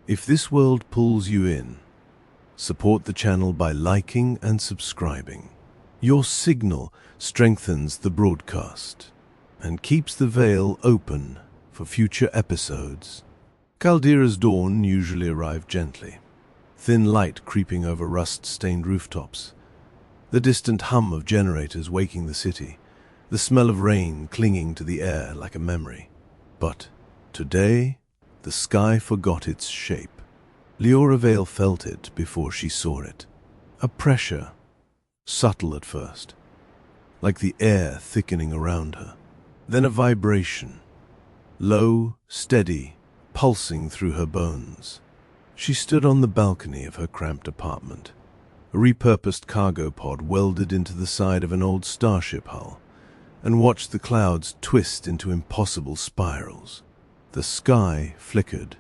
If this world pulls you in, support the channel by liking and subscribing. Your signal strengthens the broadcast and keeps the veil open for future episodes. Caldyra's dawn usually arrived gently, thin light creeping over rust-stained rooftops, the distant hum of generators waking the city, the smell of rain clinging to the air like a memory. But today, the sky forgot its shape. Liora Vale felt it before she saw it. A pressure, subtle at first, like the air thickening around her. Then a vibration, low, steady, pulsing through her bones. She stood on the balcony of her cramped apartment, a repurposed cargo pod welded into the side of an old starship hull, and watched the clouds twist into impossible spirals. The sky flickered,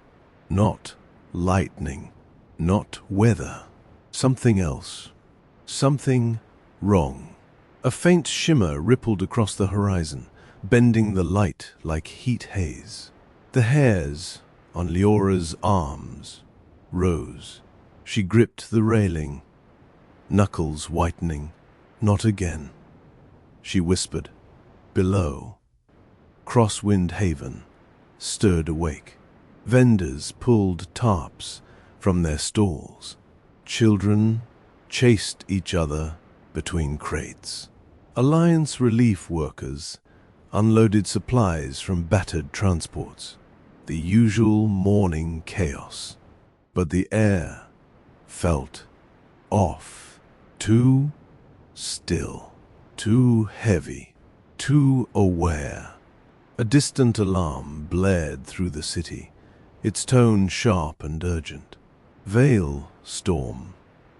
not lightning, not weather, something else, something wrong. A faint shimmer rippled across the horizon, bending the light like heat haze. The hairs on Liora's arms rose. She gripped the railing, knuckles whitening. Not again. She whispered. Below, Crosswind Haven stirred awake. Vendors pulled tarps from their stalls. Children chased each other between crates. Alliance relief workers unloaded supplies from battered transports. The usual morning chaos. But the air felt off. Too still. Too heavy. Too aware. A distant alarm blared through the city, its tone sharp and urgent. Veil storm.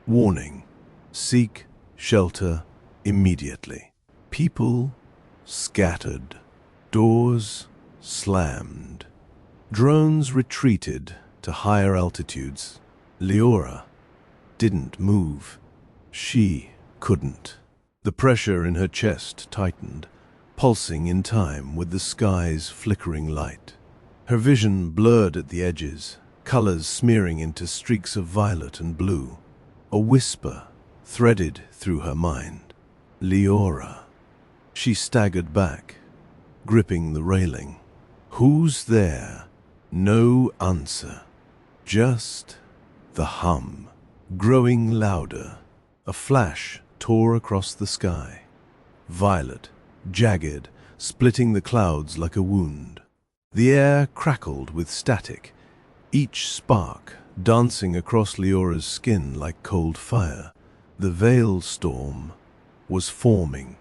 Warning. Seek shelter immediately. People scattered. Doors slammed. Drones retreated to higher altitudes. Liora didn't move. She couldn't. The pressure in her chest tightened, pulsing in time with the sky's flickering light. Her vision blurred at the edges, colors smearing into streaks of violet and blue. A whisper threaded through her mind. Liora. She staggered back, gripping the railing. Who's there? No answer. Just the hum, growing louder. A flash tore across the sky. Violet, jagged, splitting the clouds like a wound. The air crackled with static, each spark dancing across Liora's skin like cold fire. The veil storm was forming,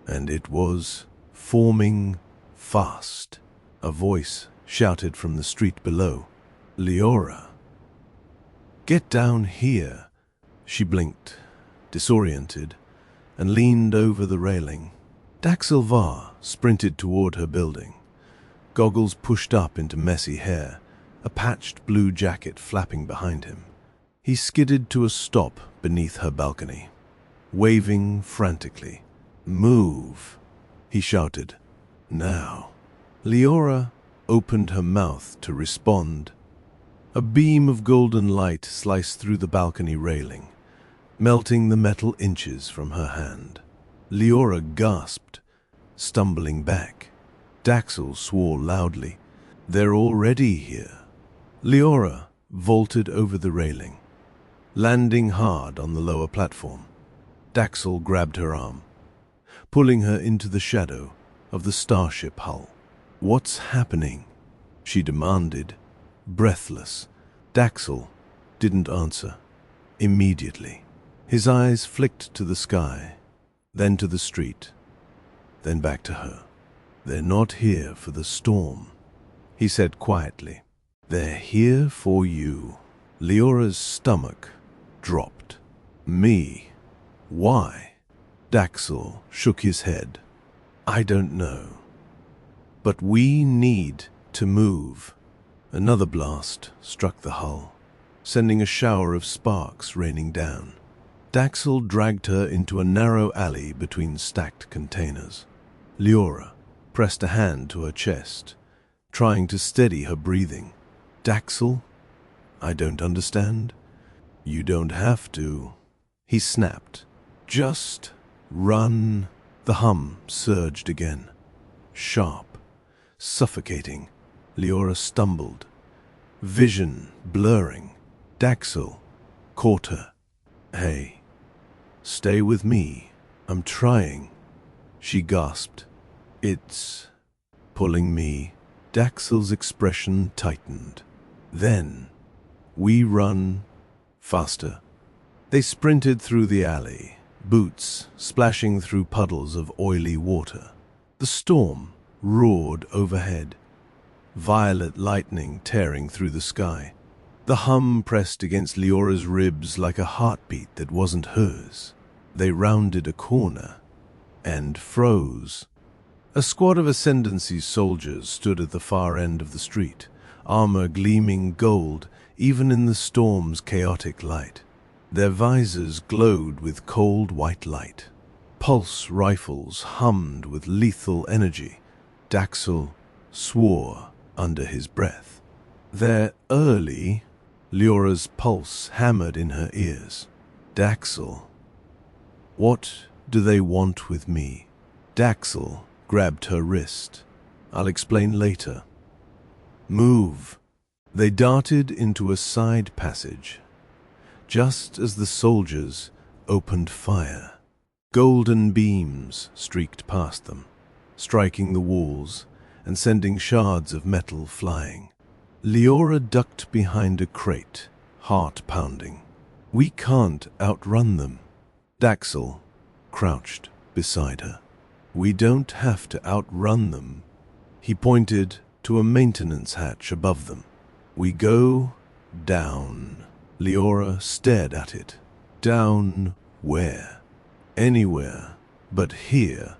and it was forming fast. A voice shouted from the street below. Liora. Get down here. She blinked, disoriented, and leaned over the railing. Daxilvar sprinted toward her building, goggles pushed up into messy hair, a patched blue jacket flapping behind him. He skidded to a stop beneath her balcony, waving frantically. Move, he shouted. Now. Liora opened her mouth to respond. A beam of golden light sliced through the balcony railing, melting the metal inches from her hand. Liora gasped, stumbling back. Daxil swore loudly. They're already here. Liora vaulted over the railing, landing hard on the lower platform. Daxil grabbed her arm, pulling her into the shadow of the starship hull. What's happening? She demanded, breathless. Daxil didn't answer. Immediately, his eyes flicked to the sky, then to the street, then back to her. They're not here for the storm, he said quietly. They're here for you. Liora's stomach dropped. Me? Why? Daxil shook his head. I don't know. But we need to move. Another blast struck the hull, sending a shower of sparks raining down. Daxil dragged her into a narrow alley between stacked containers. Liora pressed a hand to her chest, trying to steady her breathing. Daxil, I don't understand. You don't have to. He snapped. Just run. The hum surged again. Sharp, suffocating. Liora stumbled. Vision blurring. Daxel caught her. Hey, stay with me. I'm trying. She gasped. It's pulling me. Daxel's expression tightened. Then, we run faster. They sprinted through the alley, boots splashing through puddles of oily water. The storm roared overhead, violet lightning tearing through the sky. The hum pressed against Liora's ribs like a heartbeat that wasn't hers. They rounded a corner and froze. A squad of Ascendancy's soldiers stood at the far end of the street, armor gleaming gold even in the storm's chaotic light. Their visors glowed with cold white light. Pulse rifles hummed with lethal energy. Daxel swore under his breath. They're early. Liora's pulse hammered in her ears. Daxel. What do they want with me? Daxel grabbed her wrist. I'll explain later. Move. They darted into a side passage, just as the soldiers opened fire. Golden beams streaked past them, striking the walls and sending shards of metal flying. Liora ducked behind a crate, heart pounding. We can't outrun them. Daxel crouched beside her. We don't have to outrun them. He pointed to a maintenance hatch above them. We go down. Liora stared at it. Down where? Anywhere but here.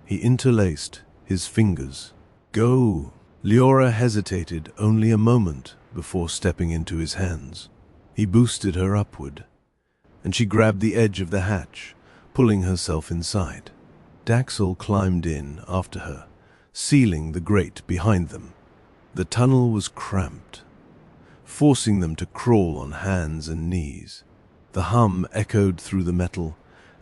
He interlaced his fingers. Go. Liora hesitated only a moment before stepping into his hands. He boosted her upward, and she grabbed the edge of the hatch, pulling herself inside. Daxel climbed in after her, sealing the grate behind them. The tunnel was cramped, forcing them to crawl on hands and knees. The hum echoed through the metal,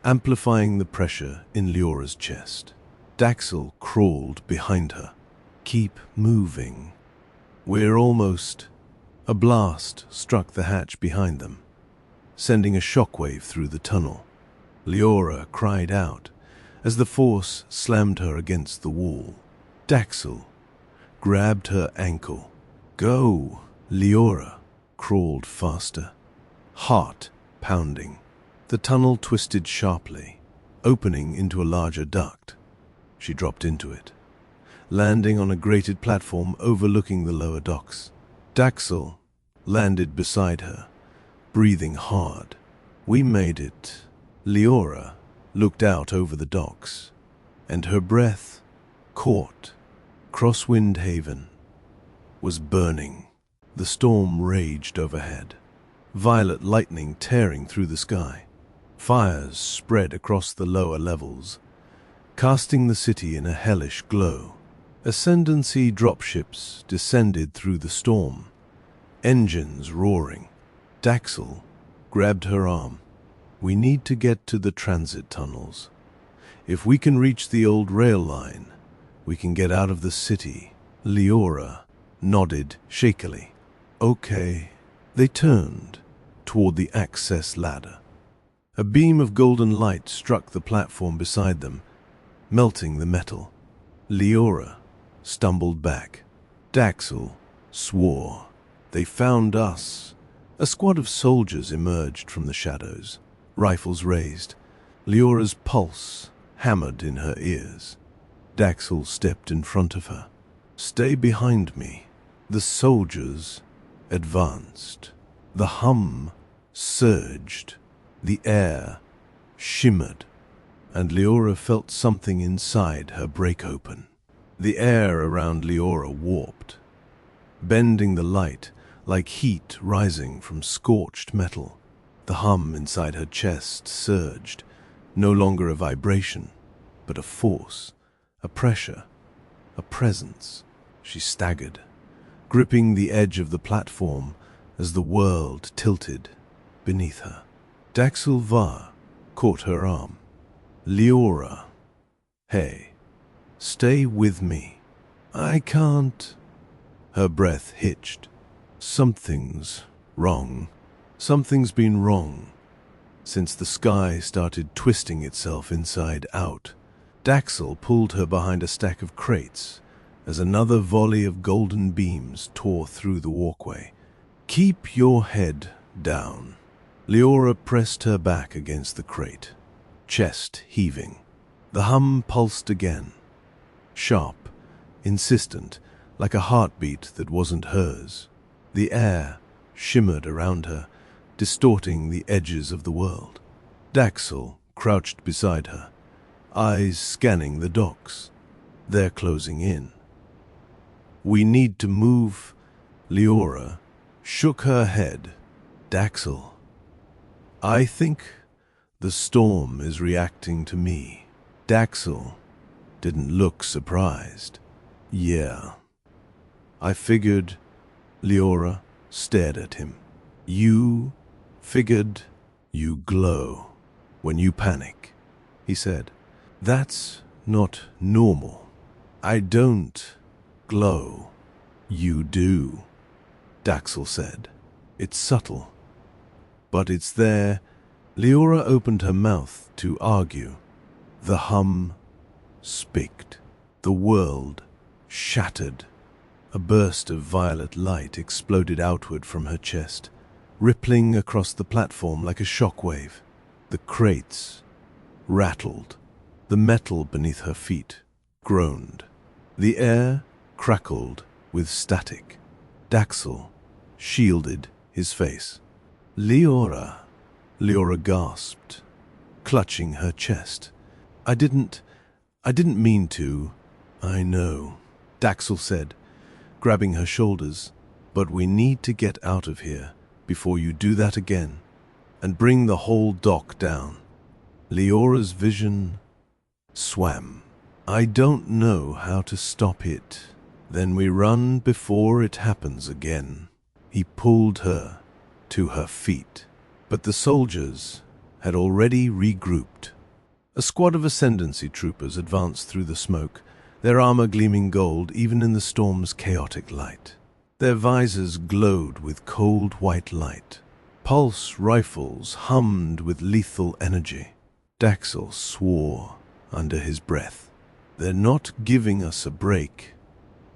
amplifying the pressure in Liora's chest. Daxel crawled behind her. Keep moving. We're almost. A blast struck the hatch behind them, sending a shockwave through the tunnel. Liora cried out as the force slammed her against the wall. Daxel grabbed her ankle. Go! Liora crawled faster, heart pounding. The tunnel twisted sharply, opening into a larger duct. She dropped into it, landing on a grated platform overlooking the lower docks. Daxel landed beside her, breathing hard. We made it. Liora looked out over the docks, and her breath caught. Crosswind Haven was burning. The storm raged overhead, violet lightning tearing through the sky. Fires spread across the lower levels, casting the city in a hellish glow. Ascendancy dropships descended through the storm, engines roaring. Daxel grabbed her arm. We need to get to the transit tunnels. If we can reach the old rail line, we can get out of the city. Liora nodded shakily. Okay. They turned toward the access ladder. A beam of golden light struck the platform beside them, melting the metal. Liora stumbled back. Daxel swore. They found us. A squad of soldiers emerged from the shadows, rifles raised. Liora's pulse hammered in her ears. Daxel stepped in front of her. Stay behind me. The soldiers advanced. The hum surged. The air shimmered, and Liora felt something inside her break open. The air around Liora warped, bending the light like heat rising from scorched metal. The hum inside her chest surged, no longer a vibration, but a force, a pressure, a presence. She staggered, gripping the edge of the platform as the world tilted beneath her. Daxel Va caught her arm. Liora, hey, stay with me. I can't. Her breath hitched. Something's wrong. Something's been wrong since the sky started twisting itself inside out. Daxel pulled her behind a stack of crates as another volley of golden beams tore through the walkway. Keep your head down. Liora pressed her back against the crate, chest heaving. The hum pulsed again, sharp, insistent, like a heartbeat that wasn't hers. The air shimmered around her, distorting the edges of the world. Daxel crouched beside her, eyes scanning the docks. They're closing in. We need to move. Liora shook her head. Daxel, I think the storm is reacting to me. Daxel didn't look surprised. Yeah, I figured. Liora stared at him. You figured? You glow when you panic, he said. That's not normal. I don't glow. You do, Daxel said. It's subtle, but it's there. Liora opened her mouth to argue. The hum spicked. The world shattered. A burst of violet light exploded outward from her chest, rippling across the platform like a shockwave. The crates rattled. The metal beneath her feet groaned. The air crackled with static. Daxel shielded his face. Liora gasped, clutching her chest. I didn't mean to. I know, Daxel said, grabbing her shoulders. But we need to get out of here before you do that again, and bring the whole dock down. Liora's vision swam. I don't know how to stop it. Then we run before it happens again. He pulled her to her feet, but the soldiers had already regrouped. A squad of Ascendancy troopers advanced through the smoke, their armor gleaming gold even in the storm's chaotic light. Their visors glowed with cold white light. Pulse rifles hummed with lethal energy. Daxel swore under his breath. They're not giving us a break.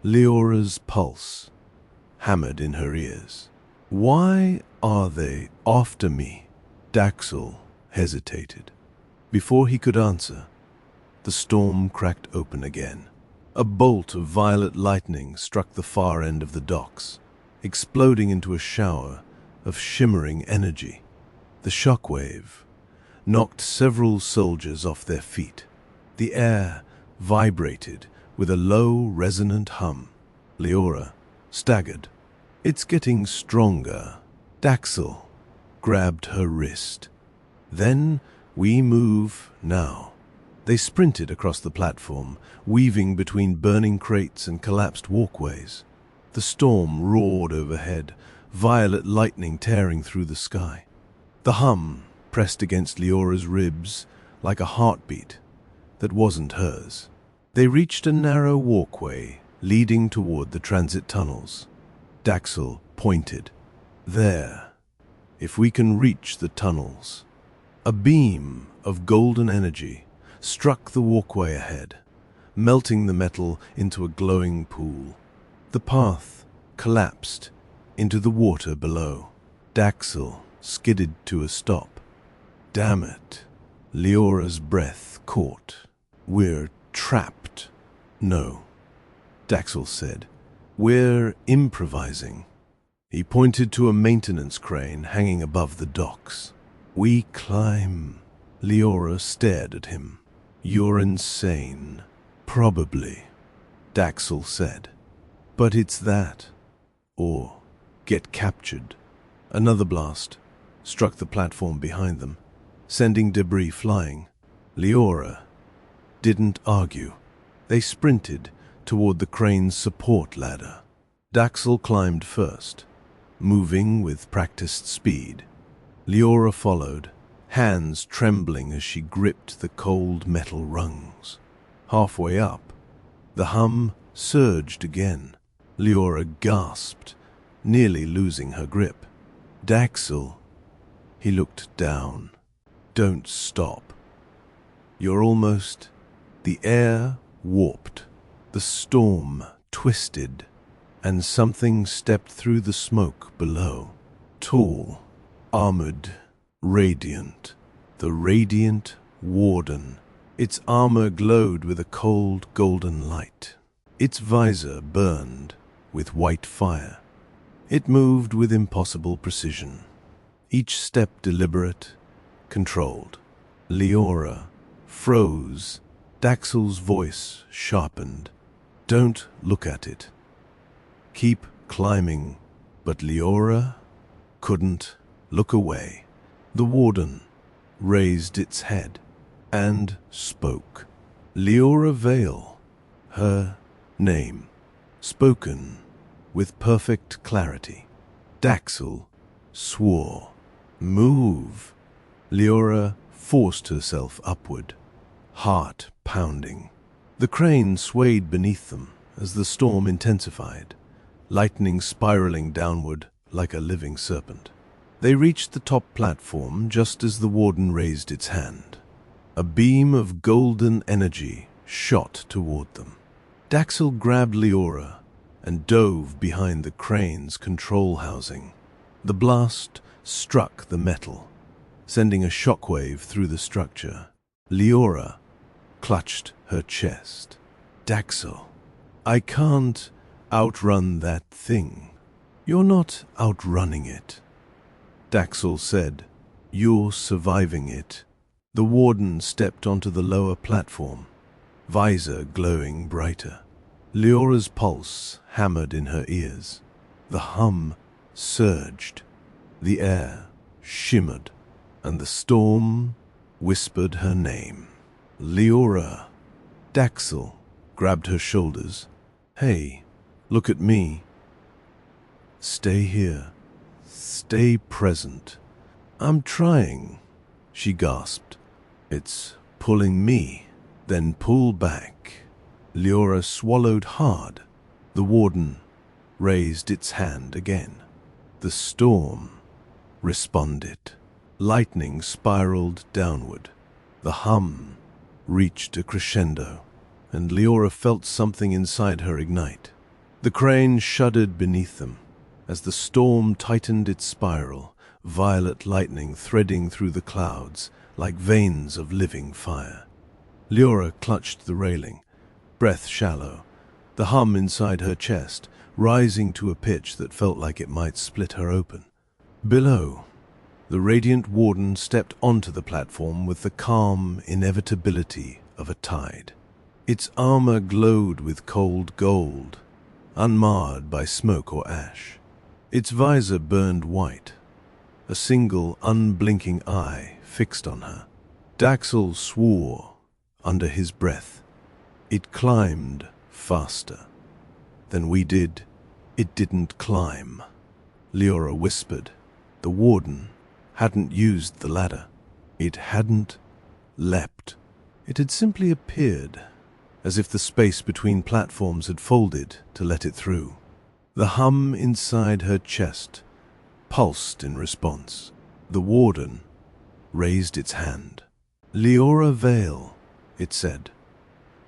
Liora's pulse hammered in her ears. Why are they after me? Daxel hesitated. Before he could answer, the storm cracked open again. A bolt of violet lightning struck the far end of the docks, exploding into a shower of shimmering energy. The shockwave knocked several soldiers off their feet. The air vibrated with a low, resonant hum. Liora staggered. It's getting stronger. Daxel grabbed her wrist. Then we move now. They sprinted across the platform, weaving between burning crates and collapsed walkways. The storm roared overhead, violet lightning tearing through the sky. The hum pressed against Liora's ribs like a heartbeat that wasn't hers. They reached a narrow walkway leading toward the transit tunnels. Daxel pointed. There, if we can reach the tunnels. A beam of golden energy struck the walkway ahead, melting the metal into a glowing pool. The path collapsed into the water below. Daxel skidded to a stop. Damn it. Liora's breath caught. We're trapped. No, Daxel said. We're improvising. He pointed to a maintenance crane hanging above the docks. We climb. Liora stared at him. You're insane. Probably, Daxel said. But it's that. Or get captured. Another blast struck the platform behind them, sending debris flying. Liora didn't argue. They sprinted toward the crane's support ladder. Daxel climbed first, moving with practiced speed. Liora followed, hands trembling as she gripped the cold metal rungs. Halfway up, the hum surged again. Liora gasped, nearly losing her grip. Daxel, he looked down. Don't stop. You're almost... The air warped. The storm twisted, and something stepped through the smoke below. Tall, armored, radiant. The Radiant Warden. Its armor glowed with a cold golden light. Its visor burned with white fire. It moved with impossible precision. Each step deliberate, controlled. Liora froze. Daxel's voice sharpened. Don't look at it. Keep climbing. But Liora couldn't look away. The Warden raised its head and spoke. Liora Vale, her name, spoken with perfect clarity. Daxel swore. Move. Liora forced herself upward, heart pounding. The crane swayed beneath them as the storm intensified, lightning spiraling downward like a living serpent. They reached the top platform just as the Warden raised its hand. A beam of golden energy shot toward them. Daxel grabbed Liora and dove behind the crane's control housing. The blast struck the metal, sending a shockwave through the structure. Liora clutched her chest. Daxel, I can't outrun that thing. You're not outrunning it, Daxel said. You're surviving it. The Warden stepped onto the lower platform, visor glowing brighter. Liora's pulse hammered in her ears. The hum surged. The air shimmered, and the storm whispered her name. Liora. Daxel grabbed her shoulders. Hey, look at me. Stay here. Stay present. I'm trying, she gasped. It's pulling me. Then pull back. Liora swallowed hard. The Warden raised its hand again. The storm responded. Lightning spiraled downward. The hum reached a crescendo, and Liora felt something inside her ignite. The crane shuddered beneath them as the storm tightened its spiral, violet lightning threading through the clouds like veins of living fire. Liora clutched the railing, breath shallow, the hum inside her chest rising to a pitch that felt like it might split her open. Below, the Radiant Warden stepped onto the platform with the calm inevitability of a tide. Its armor glowed with cold gold, unmarred by smoke or ash. Its visor burned white, a single unblinking eye fixed on her. Daxel swore under his breath. It climbed faster than we did. It didn't climb, Liora whispered. The Warden hadn't used the ladder. It hadn't leapt. It had simply appeared, as if the space between platforms had folded to let it through. The hum inside her chest pulsed in response. The Warden raised its hand. Liora Vale, it said,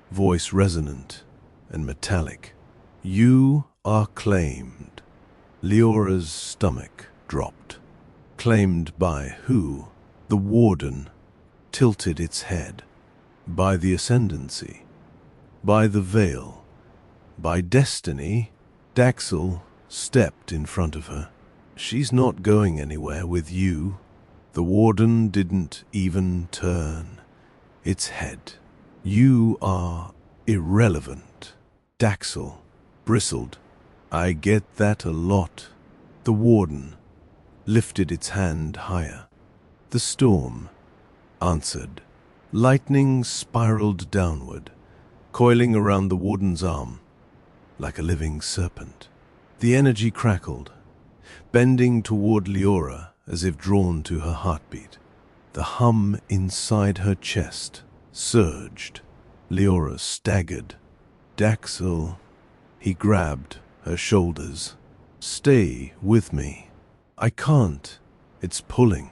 voice resonant and metallic. You are claimed. Liora's stomach dropped. Claimed by who? The Warden tilted its head. By the Ascendancy. By the Veil. By destiny. Daxel stepped in front of her. She's not going anywhere with you. The Warden didn't even turn its head. You are irrelevant. Daxel bristled. I get that a lot. The Warden lifted its hand higher. The storm answered. Lightning spiraled downward, coiling around the Warden's arm like a living serpent. The energy crackled, bending toward Liora as if drawn to her heartbeat. The hum inside her chest surged. Liora staggered. Daxel, he grabbed her shoulders. Stay with me. I can't. It's pulling.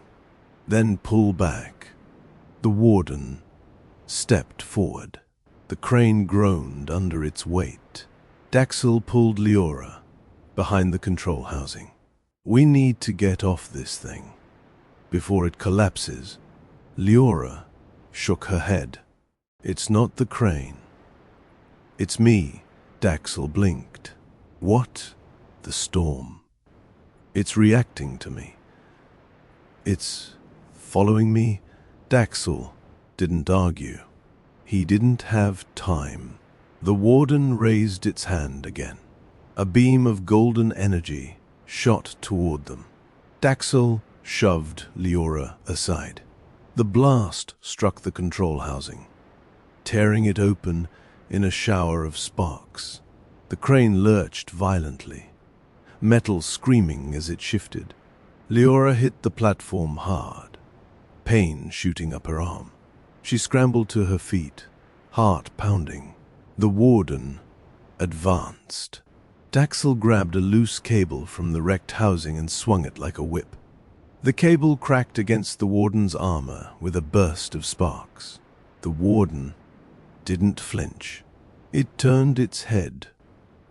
Then pull back. The warden stepped forward. The crane groaned under its weight. Daxel pulled Liora behind the control housing. We need to get off this thing before it collapses. Liora shook her head. It's not the crane. It's me. Daxel blinked. What? The storm. It's reacting to me. It's following me. Daxel didn't argue. He didn't have time. The warden raised its hand again. A beam of golden energy shot toward them. Daxel shoved Liora aside. The blast struck the control housing, tearing it open in a shower of sparks. The crane lurched violently, metal screaming as it shifted. Liora hit the platform hard, pain shooting up her arm. She scrambled to her feet, heart pounding. The warden advanced. Daxel grabbed a loose cable from the wrecked housing and swung it like a whip. The cable cracked against the warden's armor with a burst of sparks. The warden didn't flinch. It turned its head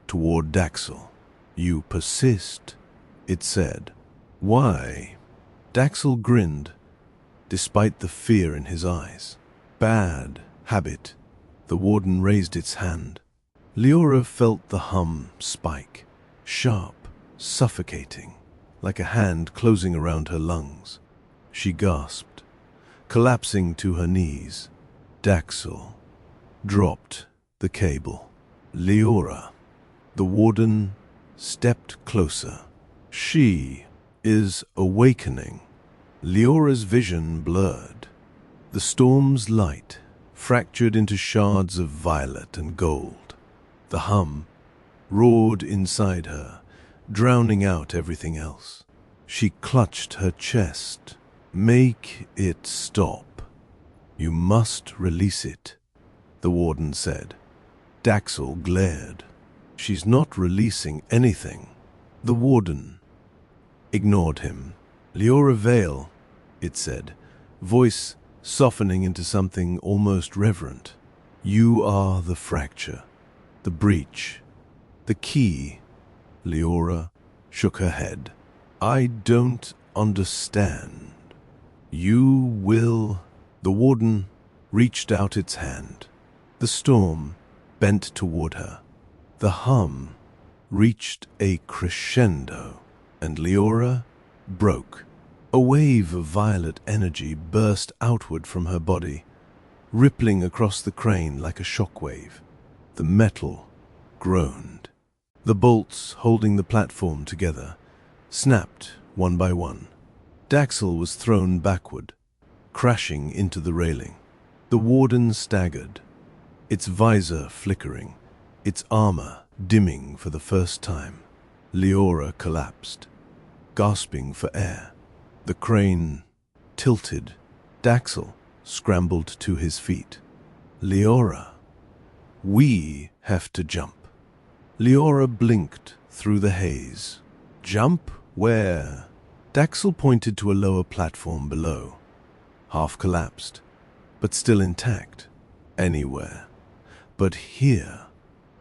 toward Daxel. You persist, it said. Why? Daxel grinned, despite the fear in his eyes. Bad habit. The warden raised its hand. Liora felt the hum spike, sharp, suffocating, like a hand closing around her lungs. She gasped, collapsing to her knees. Daxel dropped the cable. Liora. The warden stepped closer. She is awakening. Liora's vision blurred. The storm's light fractured into shards of violet and gold. The hum roared inside her, drowning out everything else. She clutched her chest. Make it stop. You must release it, the warden said. Daxel glared. She's not releasing anything. The warden ignored him. Liora Vale, it said, voice softening into something almost reverent. You are the fracture, the breach, the key. Liora shook her head. I don't understand. You will... The warden reached out its hand. The storm bent toward her. The hum reached a crescendo, and Liora broke. A wave of violet energy burst outward from her body, rippling across the crane like a shockwave. The metal groaned. The bolts holding the platform together snapped one by one. Daxel was thrown backward, crashing into the railing. The warden staggered, its visor flickering, its armor dimming for the first time. Liora collapsed, gasping for air. The crane tilted. Daxel scrambled to his feet. Liora, we have to jump. Liora blinked through the haze. Jump? Where? Daxel pointed to a lower platform below, half collapsed, but still intact. Anywhere. But here.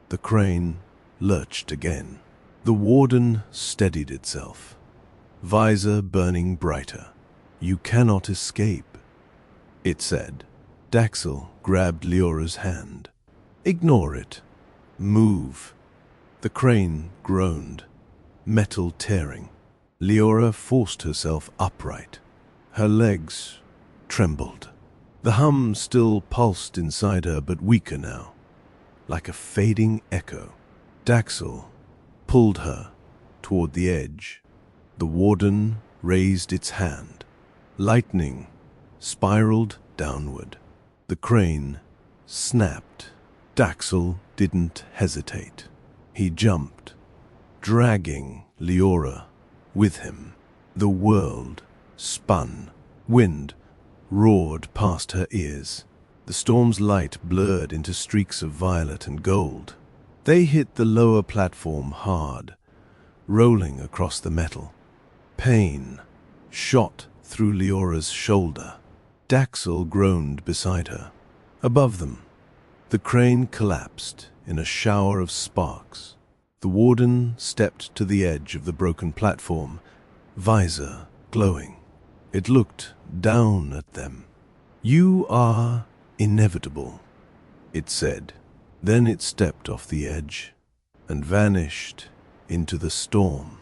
The crane lurched again. The warden steadied itself, visor burning brighter. You cannot escape, it said. Daxel grabbed Liora's hand. Ignore it. Move. The crane groaned, metal tearing. Liora forced herself upright. Her legs trembled. The hum still pulsed inside her, but weaker now, like a fading echo. Daxel pulled her toward the edge. The warden raised its hand. Lightning spiraled downward. The crane snapped. Daxel didn't hesitate. He jumped, dragging Liora with him. The world spun. Wind roared past her ears. The storm's light blurred into streaks of violet and gold. They hit the lower platform hard, rolling across the metal. Pain shot through Leora's shoulder. Daxel groaned beside her. Above them, the crane collapsed in a shower of sparks. The warden stepped to the edge of the broken platform, visor glowing. It looked down at them. "You are inevitable," it said. Then it stepped off the edge and vanished into the storm.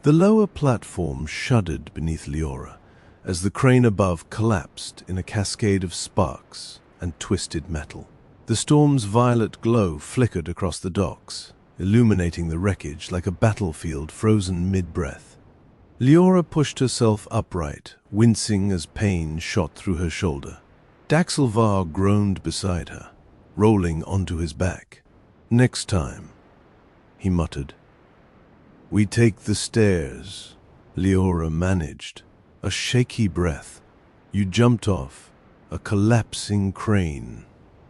The lower platform shuddered beneath Liora as the crane above collapsed in a cascade of sparks and twisted metal. The storm's violet glow flickered across the docks, illuminating the wreckage like a battlefield frozen mid-breath. Liora pushed herself upright, wincing as pain shot through her shoulder. Daxelvar groaned beside her, rolling onto his back. "Next time," he muttered. "We take the stairs," Liora managed, a shaky breath. "You jumped off a collapsing crane.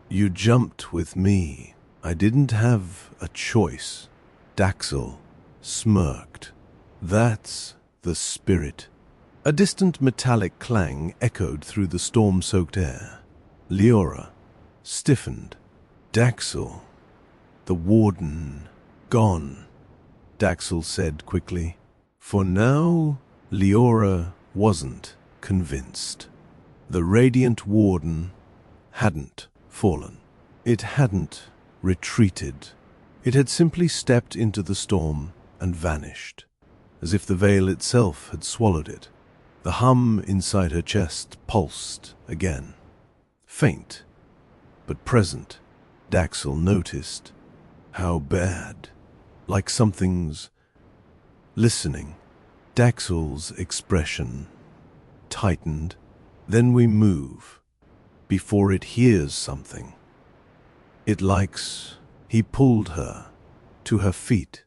You jumped with me. I didn't have a choice." Daxel smirked. "That's the spirit." A distant metallic clang echoed through the storm-soaked air. Liora stiffened. "Daxel, the warden, gone," Daxel said quickly. For now, Liora wasn't convinced. The radiant warden hadn't fallen. It hadn't retreated. It had simply stepped into the storm and vanished, as if the veil itself had swallowed it. The hum inside her chest pulsed again. Faint, but present. Daxel noticed. How bad. Like something's listening. Daxel's expression tightened. "Then we move, before it hears something. It likes..." He pulled her to her feet.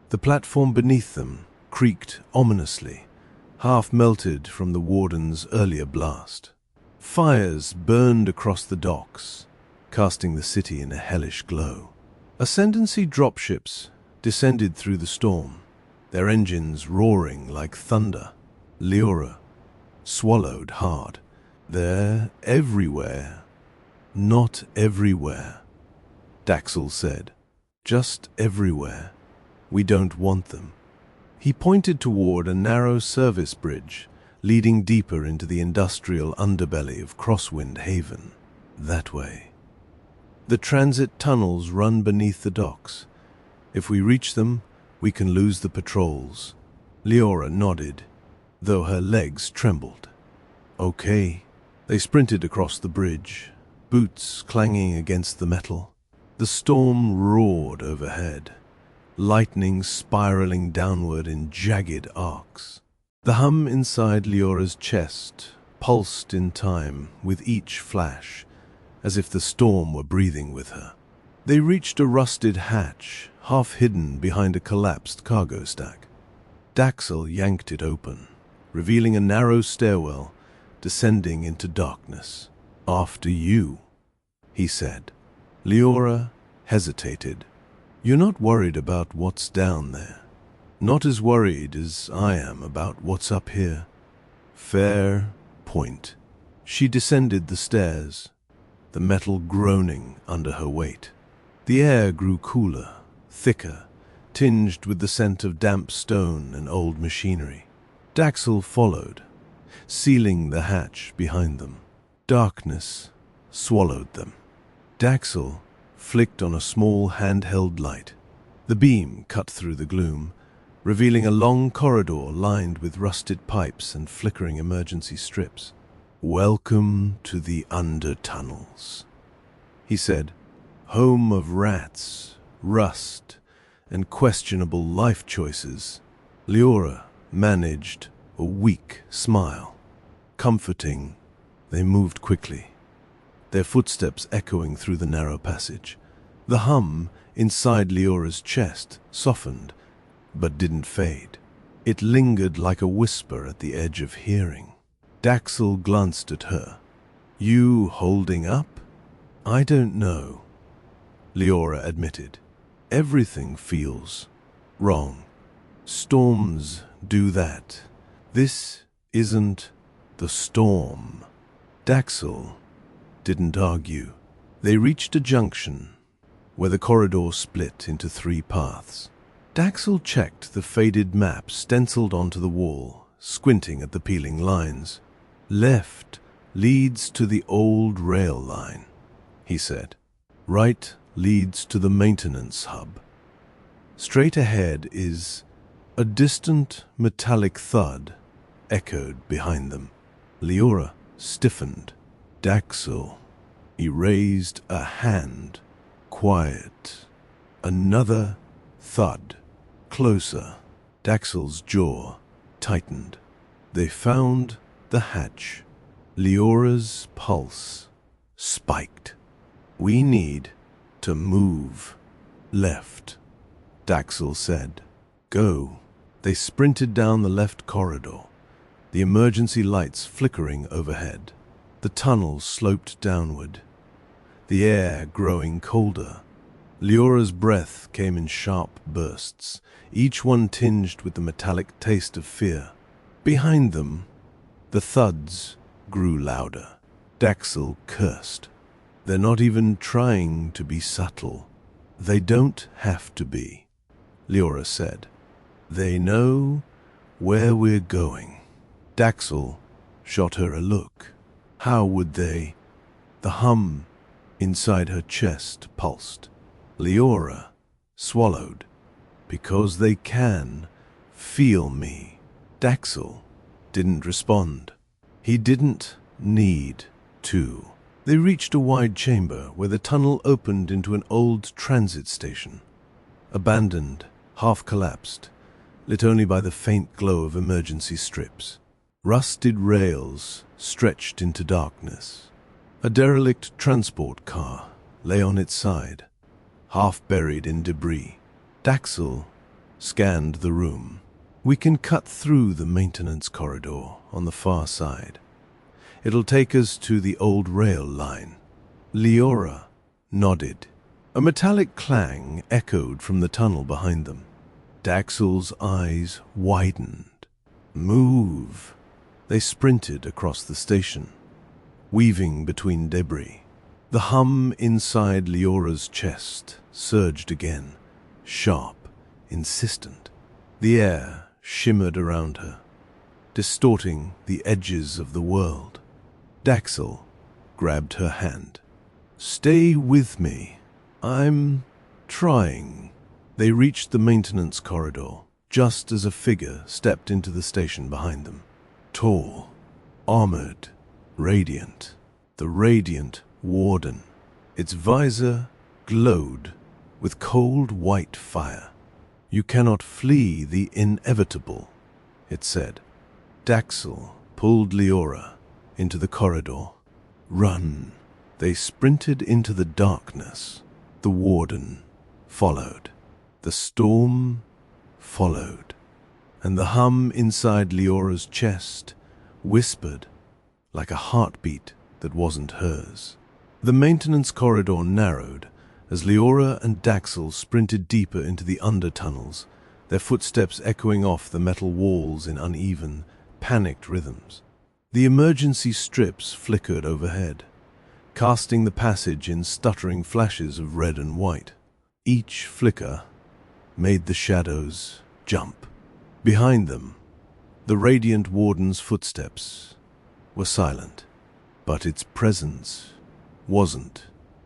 The platform beneath them creaked ominously, half melted from the warden's earlier blast. Fires burned across the docks, casting the city in a hellish glow. Ascendancy dropships descended through the storm, their engines roaring like thunder. Liora swallowed hard. "They're everywhere." "Not everywhere," Daxel said. "Just everywhere. We don't want them." He pointed toward a narrow service bridge leading deeper into the industrial underbelly of Crosswind Haven. "That way. The transit tunnels run beneath the docks. If we reach them, we can lose the patrols." Liora nodded, though her legs trembled. "Okay." They sprinted across the bridge, boots clanging against the metal. The storm roared overhead, lightning spiraling downward in jagged arcs. The hum inside Liora's chest pulsed in time with each flash, as if the storm were breathing with her. They reached a rusted hatch, half hidden behind a collapsed cargo stack. Daxel yanked it open, revealing a narrow stairwell descending into darkness. "After you," he said. Liora hesitated. "You're not worried about what's down there. Not as worried as I am about what's up here." "Fair point." She descended the stairs, the metal groaning under her weight. The air grew cooler, thicker, tinged with the scent of damp stone and old machinery. Daxel followed, sealing the hatch behind them. Darkness swallowed them. Daxel flicked on a small handheld light. The beam cut through the gloom, revealing a long corridor lined with rusted pipes and flickering emergency strips. "Welcome to the undertunnels," he said. "Home of rats, rust, and questionable life choices." Liora managed a weak smile. Comforting, they moved quickly, their footsteps echoing through the narrow passage. The hum inside Liora's chest softened, but didn't fade. It lingered like a whisper at the edge of hearing. Daxel glanced at her. "You holding up?" "I don't know," Liora admitted. "Everything feels wrong. Storms do that. This isn't the storm." Daxel didn't argue. They reached a junction where the corridor split into 3 paths. Daxel checked the faded map stenciled onto the wall, squinting at the peeling lines. "Left leads to the old rail line," he said. "Right leads to the maintenance hub. Straight ahead is..." A distant metallic thud echoed behind them. Liora stiffened. "Daxel." He raised a hand. "Quiet." Another thud. Closer. Daxel's jaw tightened. They found the hatch. Liora's pulse spiked. "We need to move left," Daxel said. "Go." They sprinted down the left corridor, the emergency lights flickering overhead. The tunnel sloped downward, the air growing colder. Liora's breath came in sharp bursts, each one tinged with the metallic taste of fear. Behind them, the thuds grew louder. Daxel cursed. "They're not even trying to be subtle." "They don't have to be," Liora said. "They know where we're going." Daxel shot her a look. How would they? The hum inside her chest pulsed. Liora swallowed. "Because they can feel me." Daxel didn't respond. He didn't need to. They reached a wide chamber where the tunnel opened into an old transit station. Abandoned, half-collapsed, lit only by the faint glow of emergency strips. Rusted rails stretched into darkness. A derelict transport car lay on its side, half buried in debris. Daxel scanned the room. "We can cut through the maintenance corridor on the far side. It'll take us to the old rail line." Liora nodded. A metallic clang echoed from the tunnel behind them. Daxel's eyes widened. "Move." They sprinted across the station, weaving between debris. The hum inside Liora's chest surged again, sharp, insistent. The air shimmered around her, distorting the edges of the world. Daxel grabbed her hand. "Stay with me. I'm trying." They reached the maintenance corridor just as a figure stepped into the station behind them. Tall, armored, radiant. The Radiant Warden. Its visor glowed with cold white fire. "You cannot flee the inevitable," it said. Daxel pulled Liora into the corridor. "Run." They sprinted into the darkness. The Warden followed. The storm followed. And the hum inside Liora's chest whispered like a heartbeat that wasn't hers. The maintenance corridor narrowed as Liora and Daxel sprinted deeper into the under-tunnels, their footsteps echoing off the metal walls in uneven, panicked rhythms. The emergency strips flickered overhead, casting the passage in stuttering flashes of red and white. Each flicker made the shadows jump. Behind them, the Radiant Warden's footsteps were silent, but its presence wasn't.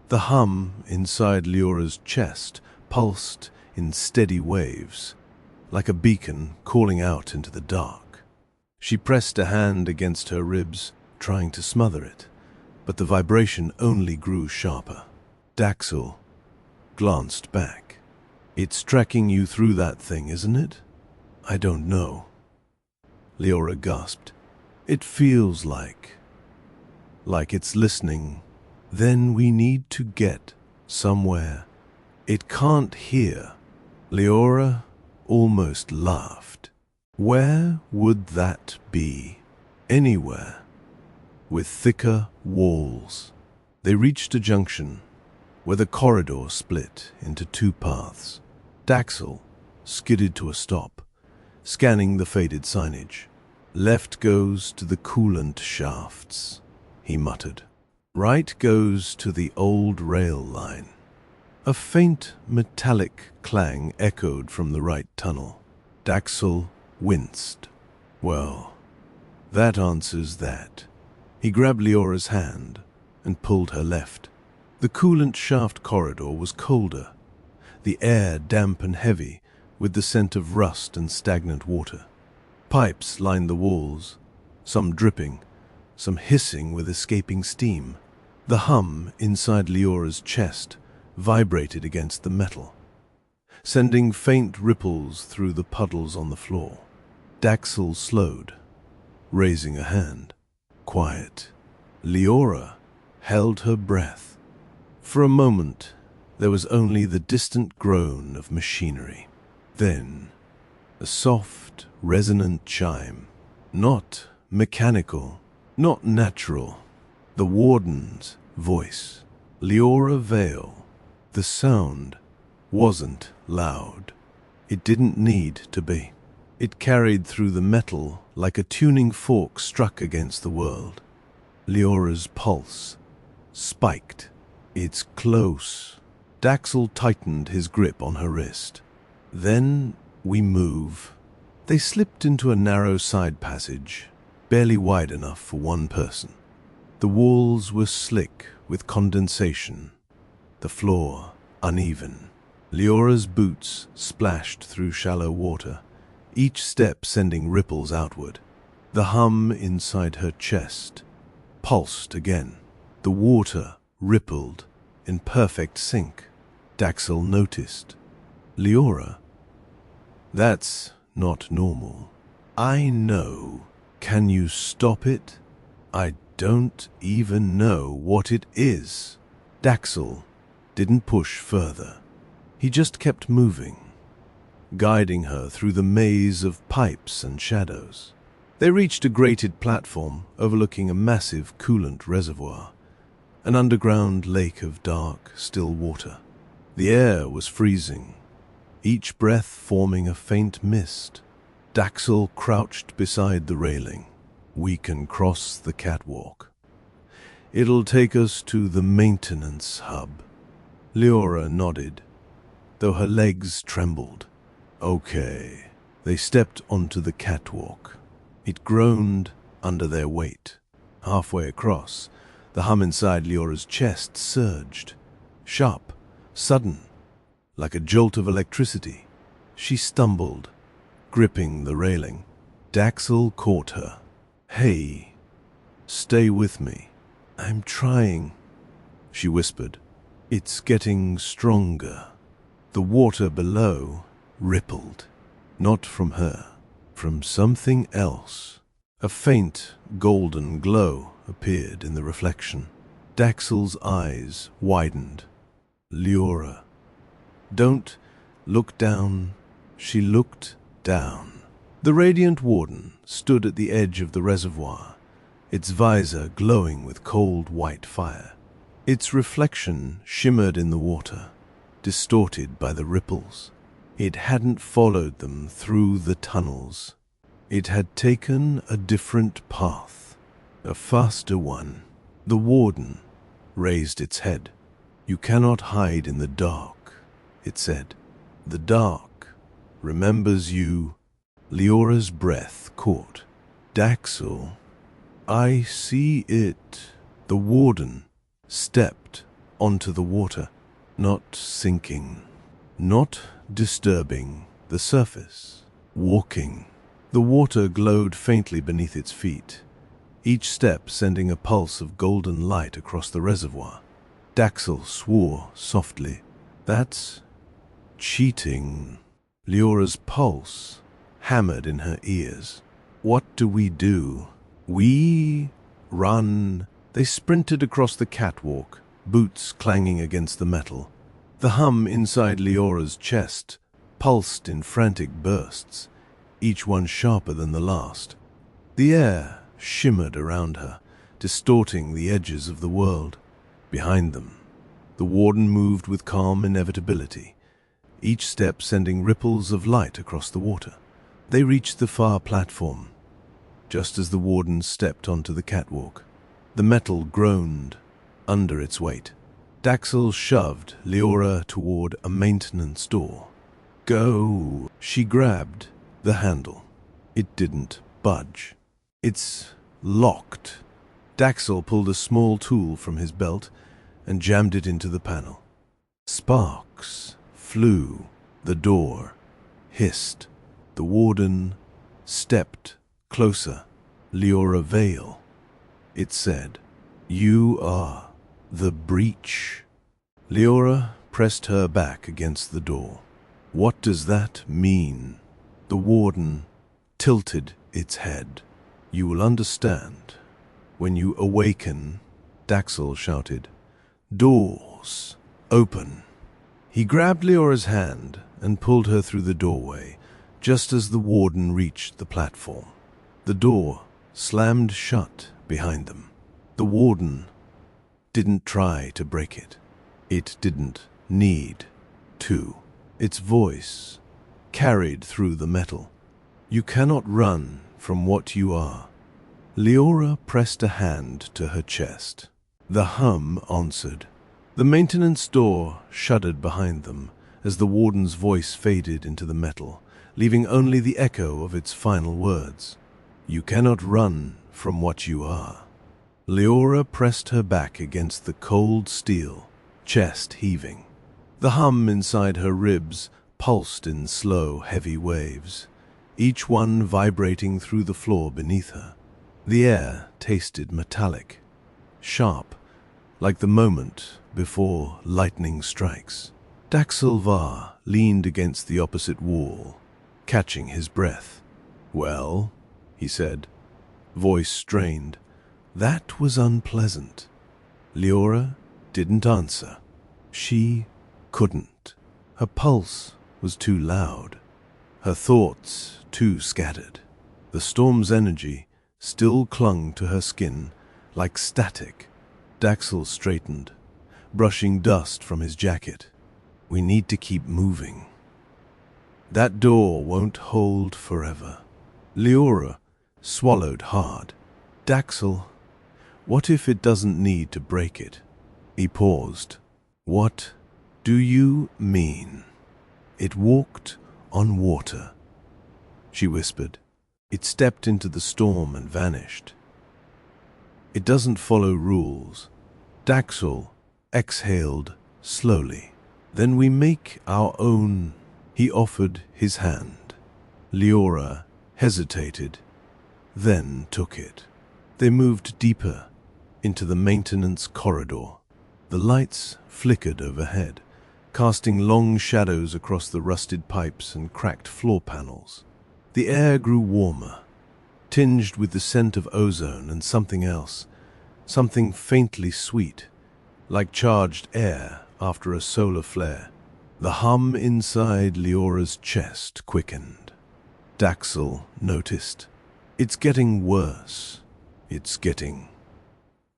The hum inside Liora's chest pulsed in steady waves, like a beacon calling out into the dark. She pressed a hand against her ribs, trying to smother it, but the vibration only grew sharper. Daxel glanced back. "It's tracking you through that thing, isn't it?" "I don't know," Liora gasped. "It feels like it's listening." "Then we need to get somewhere. It can't hear." Liora almost laughed. Where would that be? Anywhere, with thicker walls. They reached a junction where the corridor split into two paths. Daxel skidded to a stop, scanning the faded signage. Left goes to the coolant shafts, he muttered. Right goes to the old rail line. A faint metallic clang echoed from the right tunnel. Daxel winced. Well, that answers that. He grabbed Leora's hand and pulled her left. The coolant shaft corridor was colder, the air damp and heavy with the scent of rust and stagnant water. Pipes lined the walls, some dripping, some hissing with escaping steam. The hum inside Leora's chest vibrated against the metal, sending faint ripples through the puddles on the floor. Daxel slowed, raising a hand. Quiet. Liora held her breath. For a moment, there was only the distant groan of machinery. Then, a soft, resonant chime. Not mechanical, not natural. The warden's voice. Liora Vale. The sound wasn't loud. It didn't need to be. It carried through the metal like a tuning fork struck against the world. Leora's pulse spiked. It's close. Daxel tightened his grip on her wrist. Then we move. They slipped into a narrow side passage, barely wide enough for one person. The walls were slick with condensation, the floor uneven. Leora's boots splashed through shallow water, each step sending ripples outward. The hum inside her chest pulsed again. The water rippled in perfect sync. Daxel noticed. Liora, that's not normal. I know. Can you stop it? I don't even know what it is. Daxel didn't push further. He just kept moving, guiding her through the maze of pipes and shadows. They reached a grated platform overlooking a massive coolant reservoir, an underground lake of dark, still water. The air was freezing, each breath forming a faint mist. Daxel crouched beside the railing. We can cross the catwalk. It'll take us to the maintenance hub. Liora nodded, though her legs trembled. Okay. They stepped onto the catwalk. It groaned under their weight. Halfway across, the hum inside Leora's chest surged. Sharp, sudden, like a jolt of electricity. She stumbled, gripping the railing. Daxel caught her. Hey, stay with me. I'm trying, she whispered. It's getting stronger. The water below rippled, not from her, from something else. A faint golden glow appeared in the reflection. Daxel's eyes widened. Liora, don't look down. She looked down. The radiant warden stood at the edge of the reservoir, its visor glowing with cold white fire. Its reflection shimmered in the water, distorted by the ripples. It hadn't followed them through the tunnels. It had taken a different path, a faster one. The warden raised its head. You cannot hide in the dark, it said. The dark remembers you. Leora's breath caught. Daxel, I see it. The warden stepped onto the water, not sinking, not disturbing the surface, walking. The water glowed faintly beneath its feet, each step sending a pulse of golden light across the reservoir. Daxel swore softly. That's cheating. Leora's pulse hammered in her ears. What do? We run. They sprinted across the catwalk, boots clanging against the metal. The hum inside Leora's chest pulsed in frantic bursts, each one sharper than the last. The air shimmered around her, distorting the edges of the world. Behind them, the warden moved with calm inevitability, each step sending ripples of light across the water. They reached the far platform. Just as the warden stepped onto the catwalk, the metal groaned under its weight. Daxel shoved Liora toward a maintenance door. "Go!" She grabbed the handle. It didn't budge. "It's locked." Daxel pulled a small tool from his belt and jammed it into the panel. Sparks flew. The door hissed. The warden stepped closer. "Liora Vale," it said. "You are the breach." Liora pressed her back against the door. "What does that mean?" The warden tilted its head. "You will understand when you awaken," Daxel shouted. "Doors open." He grabbed Leora's hand and pulled her through the doorway, just as the warden reached the platform. The door slammed shut behind them. The warden didn't try to break it. It didn't need to. Its voice carried through the metal. "You cannot run from what you are." Liora pressed a hand to her chest. The hum answered. The maintenance door shuddered behind them as the warden's voice faded into the metal, leaving only the echo of its final words. "You cannot run from what you are." Liora pressed her back against the cold steel, chest heaving. The hum inside her ribs pulsed in slow, heavy waves, each one vibrating through the floor beneath her. The air tasted metallic, sharp, like the moment before lightning strikes. Daxel leaned against the opposite wall, catching his breath. "Well," he said, voice strained. "That was unpleasant." Liora didn't answer. She couldn't. Her pulse was too loud, her thoughts too scattered. The storm's energy still clung to her skin like static. Daxel straightened, brushing dust from his jacket. "We need to keep moving. That door won't hold forever." Liora swallowed hard. "Daxel, what if it doesn't need to break it?" He paused. "What do you mean?" "It walked on water," she whispered. "It stepped into the storm and vanished. It doesn't follow rules." Daxel exhaled slowly. "Then we make our own." He offered his hand. Liora hesitated, then took it. They moved deeper into the maintenance corridor. The lights flickered overhead, casting long shadows across the rusted pipes and cracked floor panels. The air grew warmer, tinged with the scent of ozone and something else, something faintly sweet, like charged air after a solar flare. The hum inside Liora's chest quickened. Daxel noticed. "It's getting worse. It's getting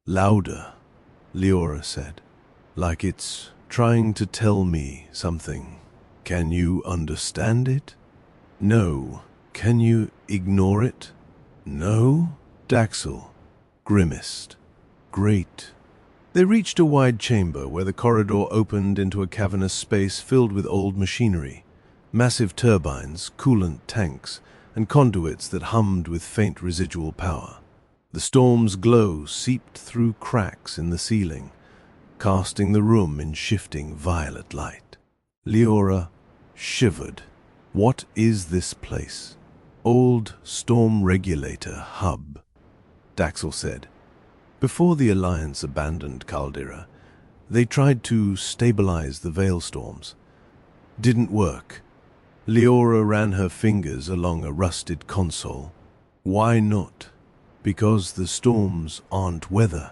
louder," Liora said, "like it's trying to tell me something. Can you understand it?" "No." "Can you ignore it?" "No." Daxel grimaced. "Great." They reached a wide chamber where the corridor opened into a cavernous space filled with old machinery, massive turbines, coolant tanks, and conduits that hummed with faint residual power. The storm's glow seeped through cracks in the ceiling, casting the room in shifting violet light. Liora shivered. "What is this place?" "Old storm regulator hub," Daxel said. "Before the Alliance abandoned Caldyra, they tried to stabilize the Veil storms. Didn't work." Liora ran her fingers along a rusted console. "Why not?" "Because the storms aren't weather,"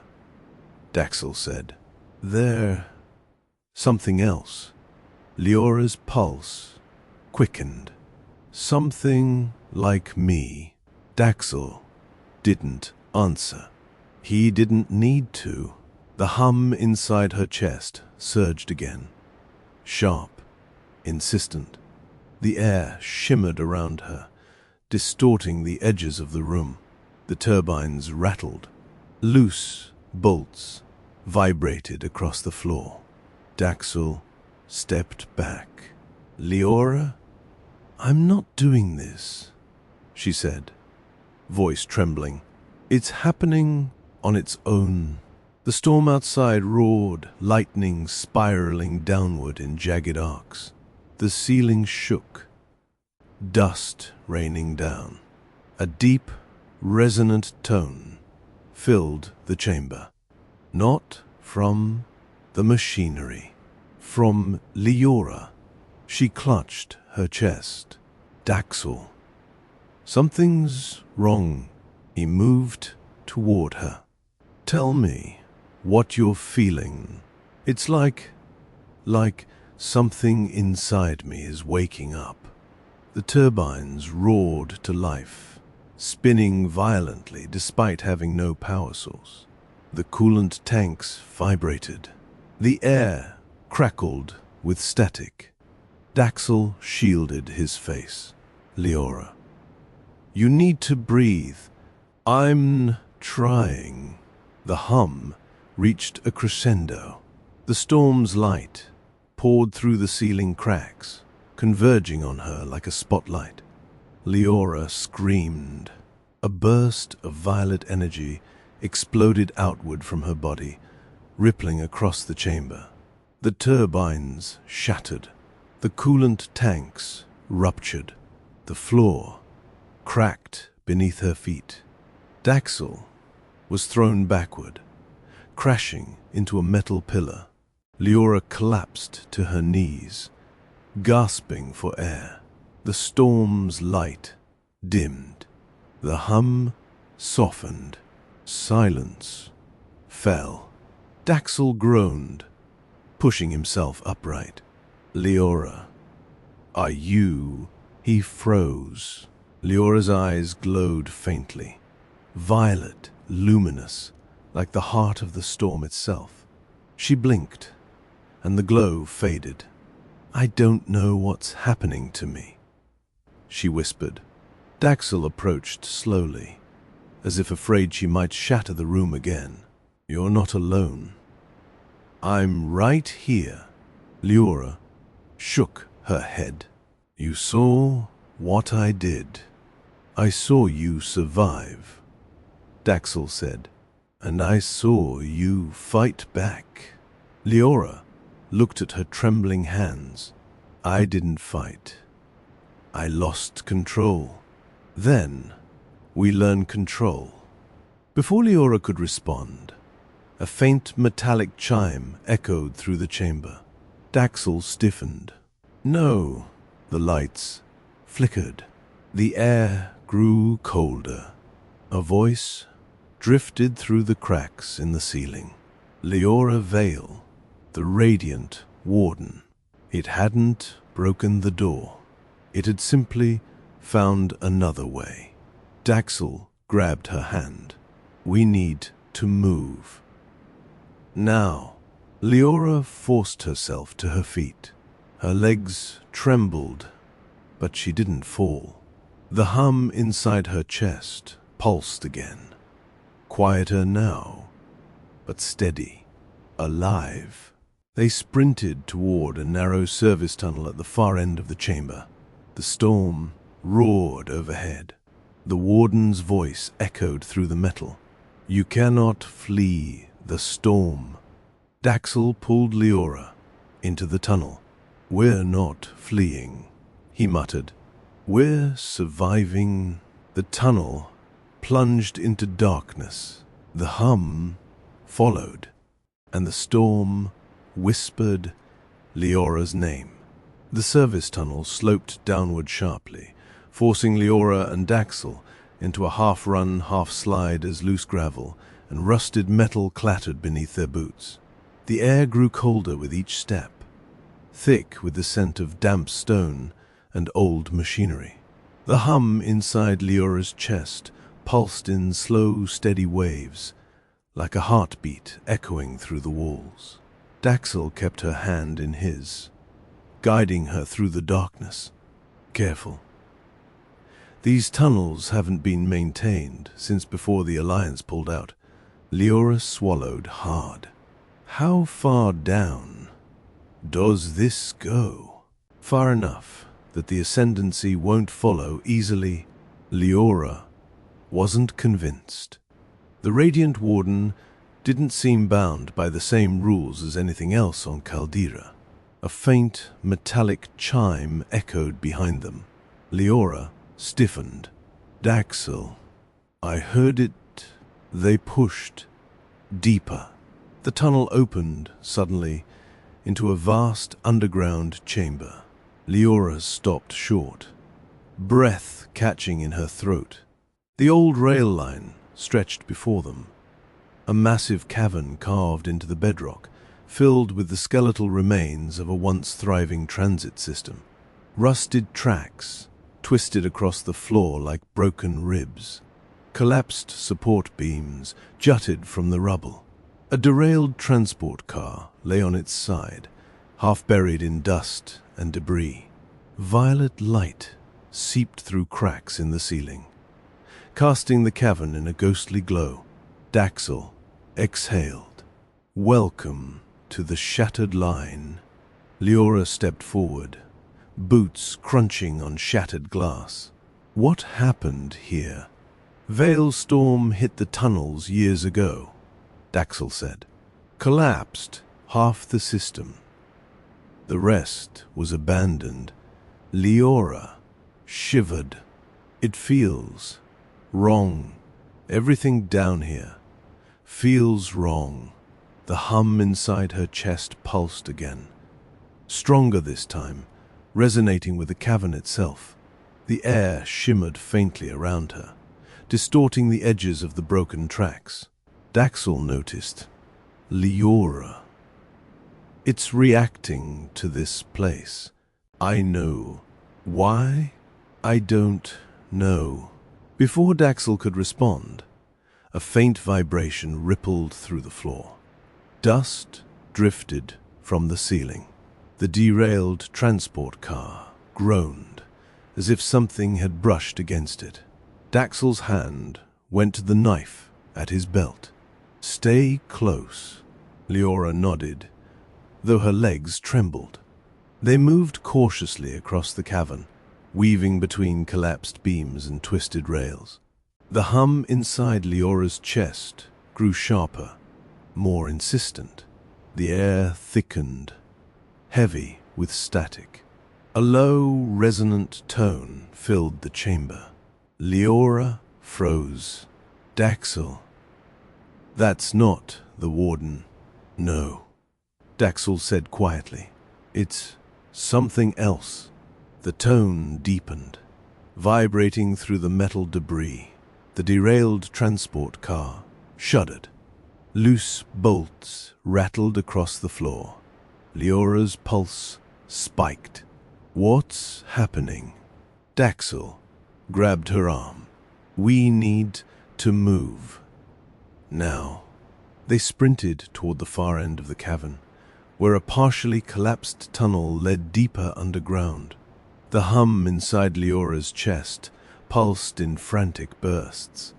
Daxel said. "They're something else." Liora's pulse quickened. Something like me. Daxel didn't answer. He didn't need to. The hum inside her chest surged again. Sharp, insistent. The air shimmered around her, distorting the edges of the room. The turbines rattled. Loose bolts vibrated across the floor. Daxel stepped back. Liora, I'm not doing this, she said, voice trembling. It's happening on its own. The storm outside roared, lightning spiraling downward in jagged arcs. The ceiling shook, dust raining down. A deep, resonant tone filled the chamber. Not from the machinery, from Liora. She clutched her chest. Daxel. Something's wrong. He moved toward her. Tell me what you're feeling. It's like something inside me is waking up. The turbines roared to life, spinning violently despite having no power source. The coolant tanks vibrated. The air crackled with static. Daxel shielded his face. Liora, you need to breathe. I'm trying. The hum reached a crescendo. The storm's light poured through the ceiling cracks, converging on her like a spotlight. Liora screamed. A burst of violet energy exploded outward from her body, rippling across the chamber. The turbines shattered. The coolant tanks ruptured. The floor cracked beneath her feet. Daxel was thrown backward, crashing into a metal pillar. Liora collapsed to her knees, gasping for air. The storm's light dimmed. The hum softened. Silence fell. Daxel groaned, pushing himself upright. Liora, are you? He froze. Leora's eyes glowed faintly, violet, luminous, like the heart of the storm itself. She blinked, and the glow faded. I don't know what's happening to me, she whispered. Daxel approached slowly, as if afraid she might shatter the room again. You're not alone. I'm right here. Liora shook her head. You saw what I did. I saw you survive, Daxel said, and I saw you fight back. Liora looked at her trembling hands. I didn't fight. I lost control. Then we learned control. Before Liora could respond, a faint metallic chime echoed through the chamber. Daxel stiffened. No, the lights flickered. The air grew colder. A voice drifted through the cracks in the ceiling. Liora Vale, the radiant warden. It hadn't broken the door. It had simply found another way. Daxel grabbed her hand. We need to move. Now. Liora forced herself to her feet. Her legs trembled, but she didn't fall. The hum inside her chest pulsed again. Quieter now, but steady, alive. They sprinted toward a narrow service tunnel at the far end of the chamber. The storm roared overhead. The warden's voice echoed through the metal. You cannot flee the storm. Daxel pulled Liora into the tunnel. We're not fleeing, he muttered. We're surviving. The tunnel plunged into darkness. The hum followed, and the storm whispered Liora's name. The service tunnel sloped downward sharply, forcing Liora and Daxel into a half-run, half-slide as loose gravel and rusted metal clattered beneath their boots. The air grew colder with each step, thick with the scent of damp stone and old machinery. The hum inside Leora's chest pulsed in slow, steady waves, like a heartbeat echoing through the walls. Daxel kept her hand in his, guiding her through the darkness. Careful. These tunnels haven't been maintained since before the Alliance pulled out. Liora swallowed hard. How far down does this go? Far enough that the Ascendancy won't follow easily. Liora wasn't convinced. The Radiant Warden didn't seem bound by the same rules as anything else on Caldyra. A faint, metallic chime echoed behind them. Liora stiffened. Daxel, I heard it. They pushed deeper. The tunnel opened suddenly into a vast underground chamber. Liora stopped short, breath catching in her throat. The old rail line stretched before them, a massive cavern carved into the bedrock, filled with the skeletal remains of a once thriving transit system. Rusted tracks twisted across the floor like broken ribs. Collapsed support beams jutted from the rubble. A derailed transport car lay on its side, half buried in dust and debris. Violet light seeped through cracks in the ceiling, casting the cavern in a ghostly glow. Daxel exhaled. Welcome to the shattered line. Liora stepped forward, boots crunching on shattered glass. What happened here? Veilstorm hit the tunnels years ago, Daxel said. Collapsed half the system. The rest was abandoned. Liora shivered. It feels wrong. Everything down here feels wrong. The hum inside her chest pulsed again, stronger this time, resonating with the cavern itself. The air shimmered faintly around her, distorting the edges of the broken tracks. Daxel noticed. Liora. It's reacting to this place. I know. Why? I don't know. Before Daxel could respond, a faint vibration rippled through the floor. Dust drifted from the ceiling. The derailed transport car groaned, as if something had brushed against it. Daxel's hand went to the knife at his belt. Stay close. Liora nodded, though her legs trembled. They moved cautiously across the cavern, weaving between collapsed beams and twisted rails. The hum inside Leora's chest grew sharper, more insistent. The air thickened, heavy with static. A low, resonant tone filled the chamber. Liora froze. Daxel. That's not the Warden. No, Daxel said quietly. It's something else. The tone deepened, vibrating through the metal debris. The derailed transport car shuddered. Loose bolts rattled across the floor. Leora's pulse spiked. What's happening? Daxel grabbed her arm. We need to move. Now. They sprinted toward the far end of the cavern, where a partially collapsed tunnel led deeper underground. The hum inside Leora's chest pulsed in frantic bursts,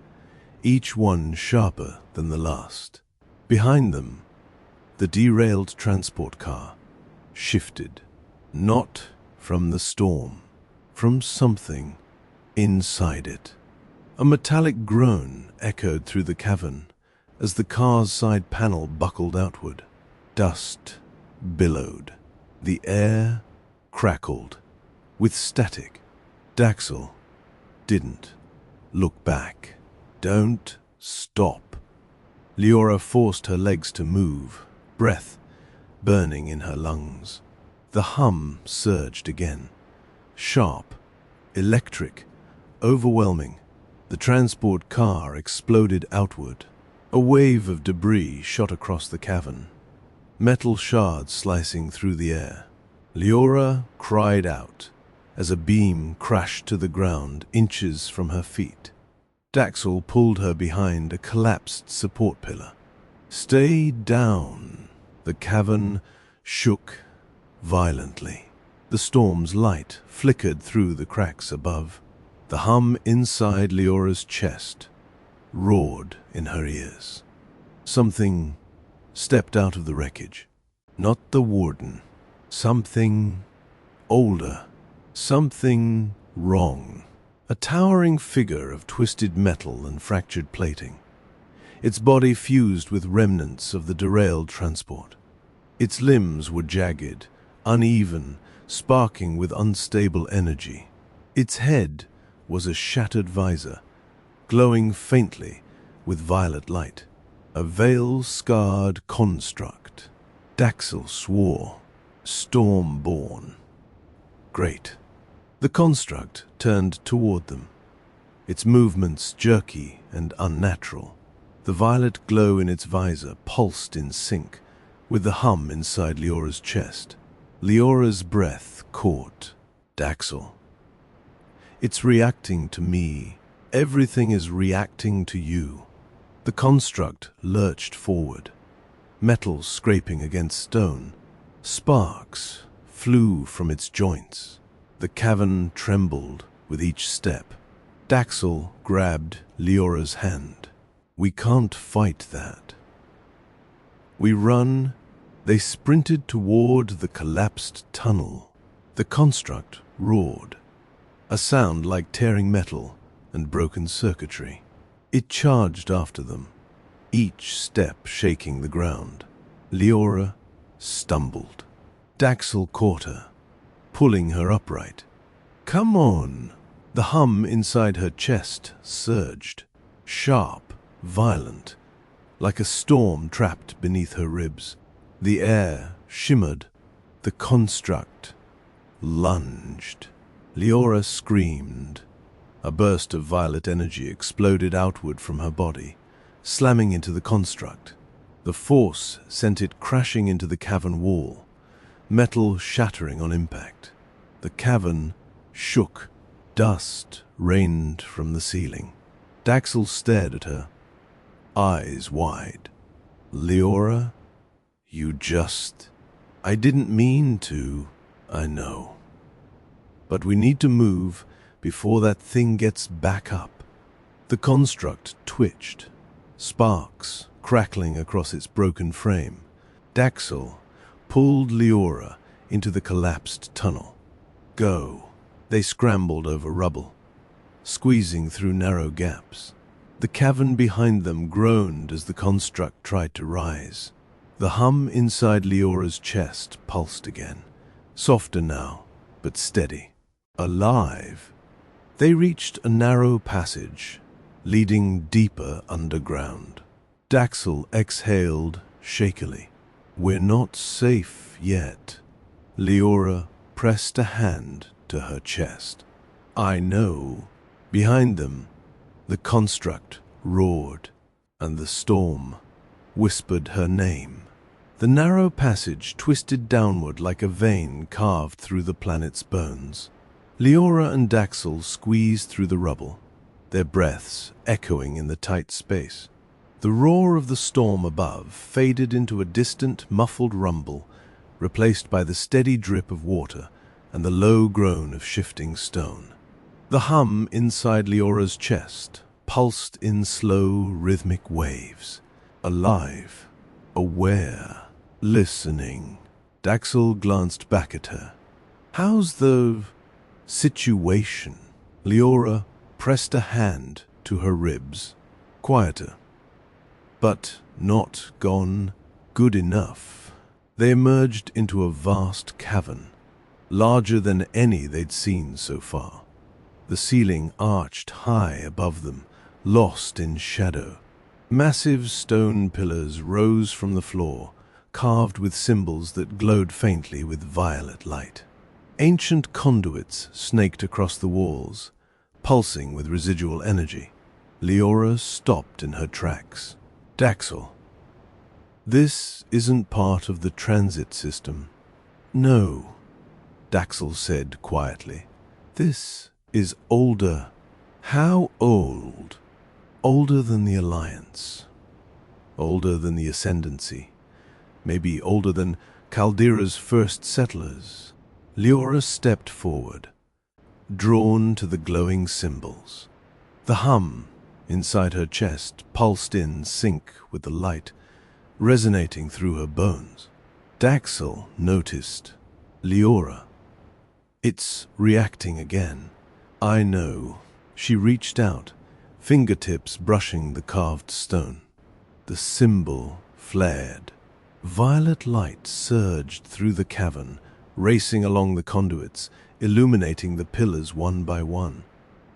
each one sharper than the last. Behind them, the derailed transport car shifted, not from the storm, from something inside it. A metallic groan echoed through the cavern as the car's side panel buckled outward. Dust billowed. The air crackled with static. Daxel didn't look back. Don't stop. Liora forced her legs to move, breath burning in her lungs. The hum surged again. Sharp, electric, overwhelming. The transport car exploded outward. A wave of debris shot across the cavern, metal shards slicing through the air. Liora cried out as a beam crashed to the ground inches from her feet. Daxel pulled her behind a collapsed support pillar. "Stay down." The cavern shook violently. The storm's light flickered through the cracks above. The hum inside Leora's chest roared in her ears. Something stepped out of the wreckage. Not the warden. Something older. Something wrong. A towering figure of twisted metal and fractured plating. Its body fused with remnants of the derailed transport. Its limbs were jagged, uneven, sparking with unstable energy. Its head was a shattered visor, glowing faintly with violet light. A veil-scarred construct. Daxel swore. Stormborn. Great. The construct turned toward them, its movements jerky and unnatural. The violet glow in its visor pulsed in sync with the hum inside Leora's chest. Leora's breath caught. "Daxel. It's reacting to me. Everything is reacting to you." The construct lurched forward, metal scraping against stone. Sparks flew from its joints. The cavern trembled with each step. Daxel grabbed Leora's hand. "We can't fight that." "We run." They sprinted toward the collapsed tunnel. The construct roared, a sound like tearing metal and broken circuitry. It charged after them, each step shaking the ground. Leora stumbled. Daxel caught her, pulling her upright. "Come on." The hum inside her chest surged, sharp, violent, like a storm trapped beneath her ribs. The air shimmered. The construct lunged. Leora screamed. A burst of violet energy exploded outward from her body, slamming into the construct. The force sent it crashing into the cavern wall, metal shattering on impact. The cavern shook. Dust rained from the ceiling. Daxel stared at her, eyes wide. "Leora, you just... I didn't mean to. I know. But we need to move before that thing gets back up." The construct twitched, sparks crackling across its broken frame. Daxel pulled Leora into the collapsed tunnel. "Go." They scrambled over rubble, squeezing through narrow gaps. The cavern behind them groaned as the construct tried to rise. The hum inside Leora's chest pulsed again, softer now, but steady. Alive. They reached a narrow passage, leading deeper underground. Daxel exhaled shakily. "We're not safe yet." Leora pressed a hand to her chest. "I know." Behind them, the construct roared, and the storm whispered her name. The narrow passage twisted downward like a vein carved through the planet's bones. Leora and Daxel squeezed through the rubble, their breaths echoing in the tight space. The roar of the storm above faded into a distant, muffled rumble, replaced by the steady drip of water and the low groan of shifting stone. The hum inside Leora's chest pulsed in slow, rhythmic waves. Alive, aware, listening. Daxel glanced back at her. "How's the situation?" Leora pressed a hand to her ribs. "Quieter. But not gone. Good enough." They emerged into a vast cavern, larger than any they'd seen so far. The ceiling arched high above them, lost in shadow. Massive stone pillars rose from the floor, carved with symbols that glowed faintly with violet light. Ancient conduits snaked across the walls, pulsing with residual energy. Leora stopped in her tracks. "Daxel, this isn't part of the transit system." "No," Daxel said quietly. This is older. How old? Older than the Alliance. Older than the Ascendancy. Maybe older than Caldyra's first settlers. Liora stepped forward, drawn to the glowing symbols. The hum inside her chest pulsed in sync with the light, resonating through her bones. Daxel noticed. Liora. It's reacting again. I know. She reached out, fingertips brushing the carved stone. The symbol flared. Violet light surged through the cavern, racing along the conduits, illuminating the pillars one by one.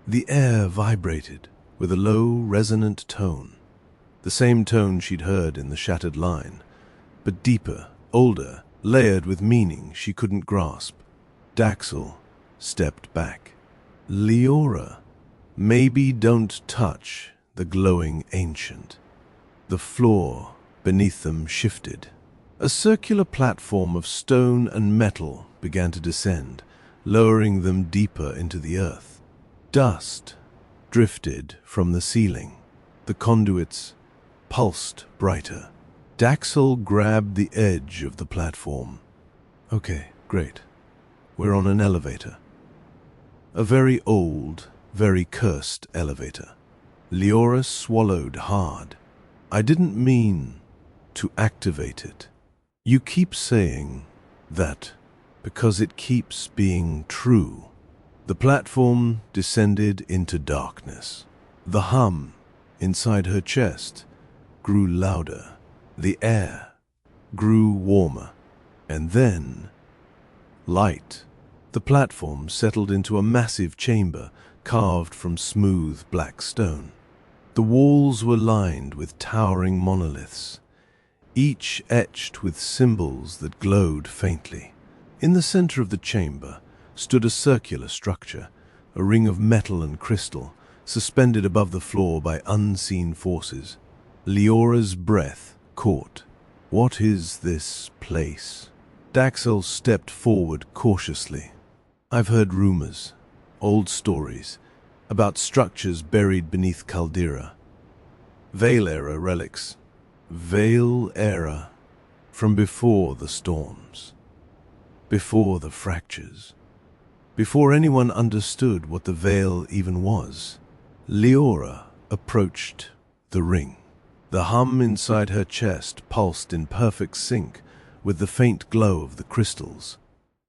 The air vibrated with a low, resonant tone. The same tone she'd heard in the shattered line, but deeper, older, layered with meaning she couldn't grasp. Daxel stepped back. Liora, maybe don't touch the glowing ancient. The floor beneath them shifted. A circular platform of stone and metal began to descend, lowering them deeper into the earth. Dust drifted from the ceiling. The conduits pulsed brighter. Daxel grabbed the edge of the platform. Okay, great. We're on an elevator. A very old, very cursed elevator. Liora swallowed hard. I didn't mean to activate it. You keep saying that because it keeps being true. The platform descended into darkness. The hum inside her chest grew louder. The air grew warmer. And then light. The platform settled into a massive chamber carved from smooth black stone. The walls were lined with towering monoliths, each etched with symbols that glowed faintly. In the center of the chamber stood a circular structure, a ring of metal and crystal, suspended above the floor by unseen forces. Liora's breath caught. What is this place? Daxel stepped forward cautiously. I've heard rumors, old stories, about structures buried beneath Caldyra. Veil-era relics. Veil-era from before the storms. Before the fractures. Before anyone understood what the veil even was. Liora approached the ring. The hum inside her chest pulsed in perfect sync with the faint glow of the crystals.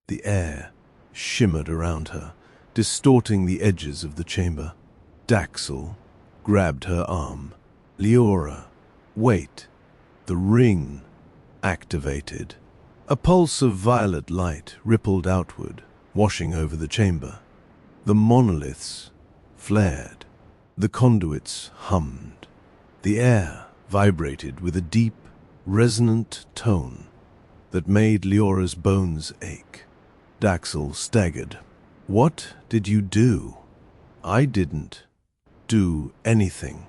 The air shimmered around her, distorting the edges of the chamber. Daxel grabbed her arm. Liora, wait. The ring activated. A pulse of violet light rippled outward, washing over the chamber. The monoliths flared. The conduits hummed. The air vibrated with a deep, resonant tone that made Liora's bones ache. Daxel staggered. What did you do? I didn't do anything.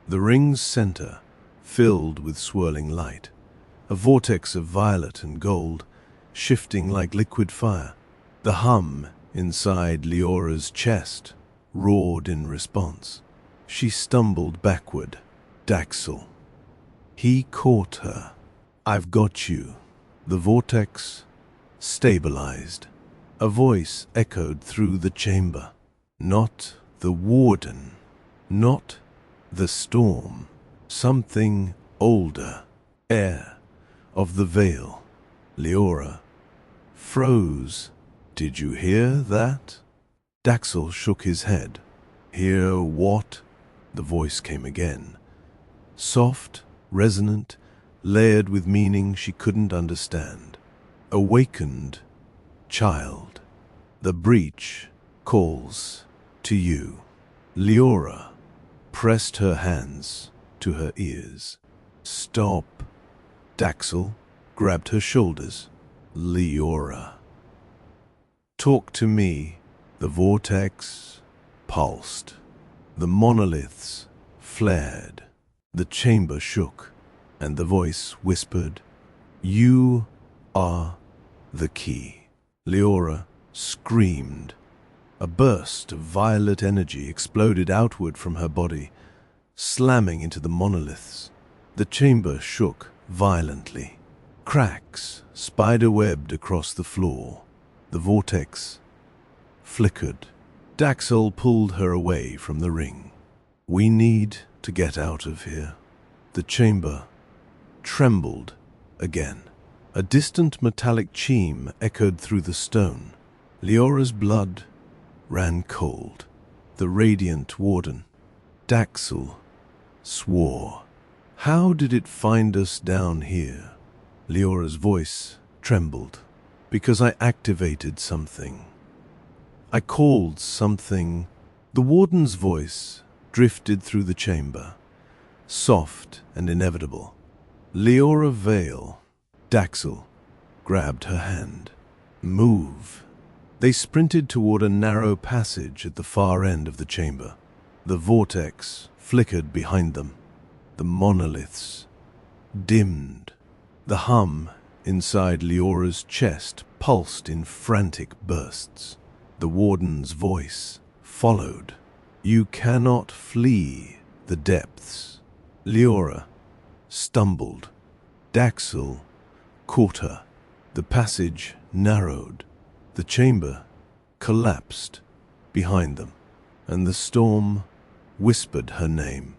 The ring's center filled with swirling light, a vortex of violet and gold, shifting like liquid fire. The hum inside Liora's chest roared in response. She stumbled backward. Daxel. He caught her. I've got you. The vortex stabilized. A voice echoed through the chamber. Not the warden. Not the storm. Something older. Heir of the veil. Liora froze. Did you hear that? Daxel shook his head. Hear what? The voice came again. Soft, resonant, layered with meaning she couldn't understand. Awakened child. The breach calls to you. Liora pressed her hands to her ears. Stop. Daxel grabbed her shoulders. Liora. Talk to me. The vortex pulsed. The monoliths flared. The chamber shook, and the voice whispered, You are the key. Liora screamed. A burst of violet energy exploded outward from her body, slamming into the monoliths. The chamber shook violently. Cracks spider-webbed across the floor. The vortex flickered. Daxel pulled her away from the ring. "We need to get out of here." The chamber trembled again. A distant metallic chime echoed through the stone. Leora's blood ran cold. The radiant warden, Daxel, swore. "How did it find us down here?" Leora's voice trembled. "Because I activated something. I called something." The warden's voice drifted through the chamber, soft and inevitable. "Liora Vale." Daxel grabbed her hand. "Move." They sprinted toward a narrow passage at the far end of the chamber. The vortex flickered behind them. The monoliths dimmed. The hum inside Leora's chest pulsed in frantic bursts. The warden's voice followed. "You cannot flee the depths." Leora stumbled. Daxel caught her. The passage narrowed. The chamber collapsed behind them, and the storm whispered her name.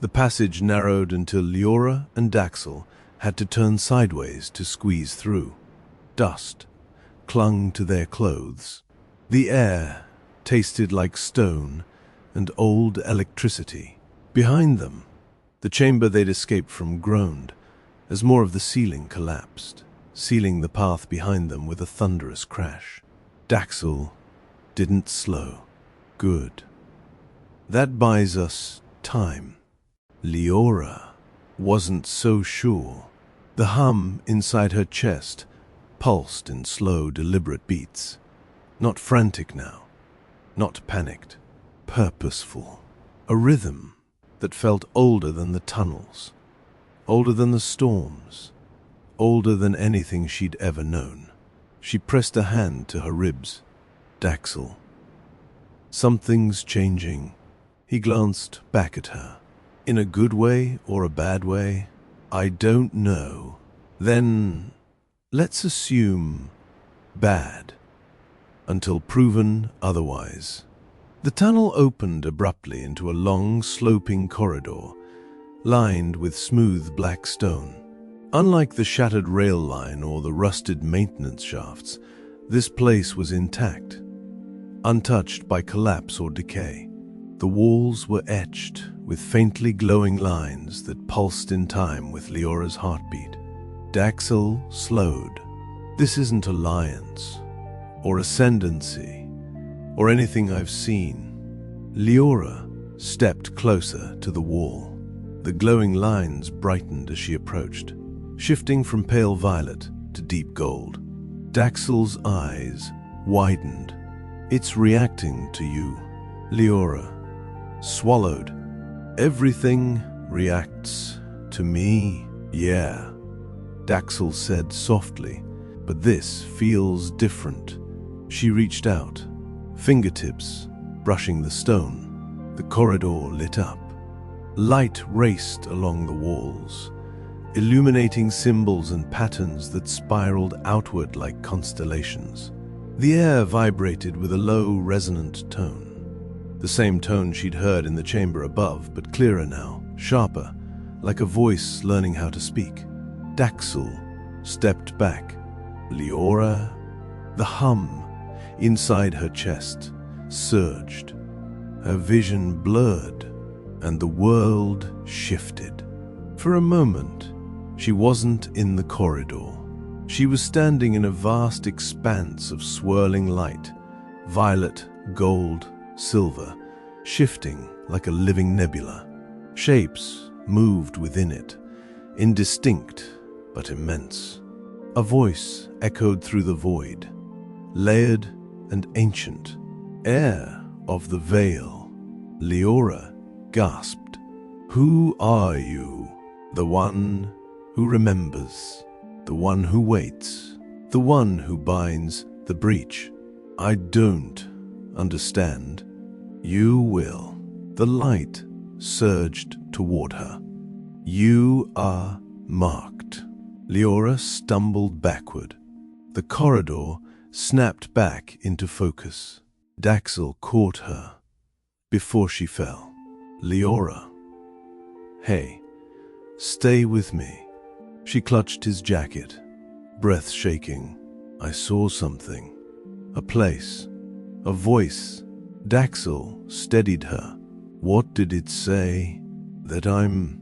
The passage narrowed until Liora and Daxel had to turn sideways to squeeze through. Dust clung to their clothes. The air tasted like stone and old electricity. Behind them, the chamber they'd escaped from groaned as more of the ceiling collapsed, sealing the path behind them with a thunderous crash. Daxel didn't slow. Good. That buys us time. Liora wasn't so sure. The hum inside her chest pulsed in slow, deliberate beats. Not frantic now, not panicked, purposeful. A rhythm that felt older than the tunnels, older than the storms, older than anything she'd ever known. She pressed a hand to her ribs. "Daxel, something's changing." He glanced back at her. "In a good way or a bad way? I don't know." "Then let's assume bad, until proven otherwise." The tunnel opened abruptly into a long, sloping corridor, lined with smooth black stone. Unlike the shattered rail line or the rusted maintenance shafts, this place was intact, untouched by collapse or decay. The walls were etched with faintly glowing lines that pulsed in time with Leora's heartbeat. Daxel slowed. "This isn't alliance, or ascendancy, or anything I've seen." Liora stepped closer to the wall. The glowing lines brightened as she approached, shifting from pale violet to deep gold. Daxel's eyes widened. "It's reacting to you." Liora swallowed. "Everything reacts to me." "Yeah," Daxel said softly, "but this feels different." She reached out, fingertips brushing the stone. The corridor lit up. Light raced along the walls, illuminating symbols and patterns that spiraled outward like constellations. The air vibrated with a low, resonant tone. The same tone she'd heard in the chamber above, but clearer now, sharper, like a voice learning how to speak. Daxel stepped back. "Liora?" The hum inside her chest surged. Her vision blurred, and the world shifted. For a moment, she wasn't in the corridor. She was standing in a vast expanse of swirling light, violet, gold, silver, shifting like a living nebula. Shapes moved within it, indistinct but immense. A voice echoed through the void, layered and ancient. "Heir of the Veil." Liora gasped. "Who are you?" "The one who remembers, the one who waits, the one who binds the breach." "I don't understand. You will. The light surged toward her. You are marked. Liora stumbled backward. The corridor snapped back into focus. Daxel caught her before she fell. Liora. Hey, stay with me. She clutched his jacket, breath shaking. I saw something. A place. A voice. Daxel steadied her. What did it say? That I'm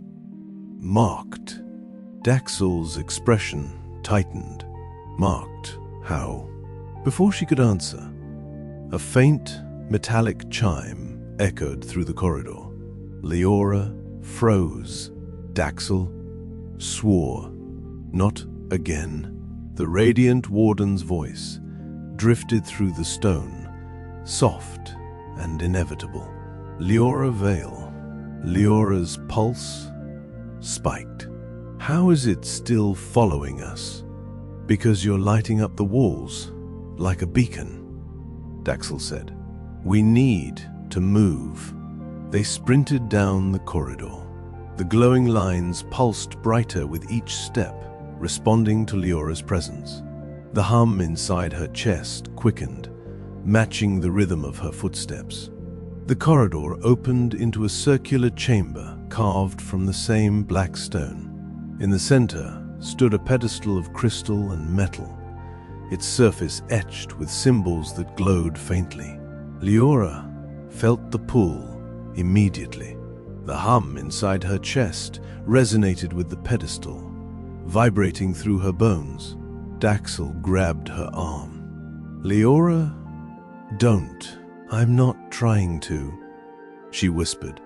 marked. Daxel's expression tightened. Marked? How? Before she could answer, a faint metallic chime echoed through the corridor. Liora froze. Daxel swore. Not again. The radiant warden's voice drifted through the stone, soft and inevitable. Liora Vale. Liora's pulse spiked. How is it still following us? Because you're lighting up the walls like a beacon, Daxel said. We need to move. They sprinted down the corridor. The glowing lines pulsed brighter with each step, responding to Liora's presence. The hum inside her chest quickened, matching the rhythm of her footsteps. The corridor opened into a circular chamber carved from the same black stone. In the center stood a pedestal of crystal and metal, its surface etched with symbols that glowed faintly. Liora felt the pull immediately. The hum inside her chest resonated with the pedestal, vibrating through her bones. Daxel grabbed her arm. Liora, don't. I'm not trying to, she whispered.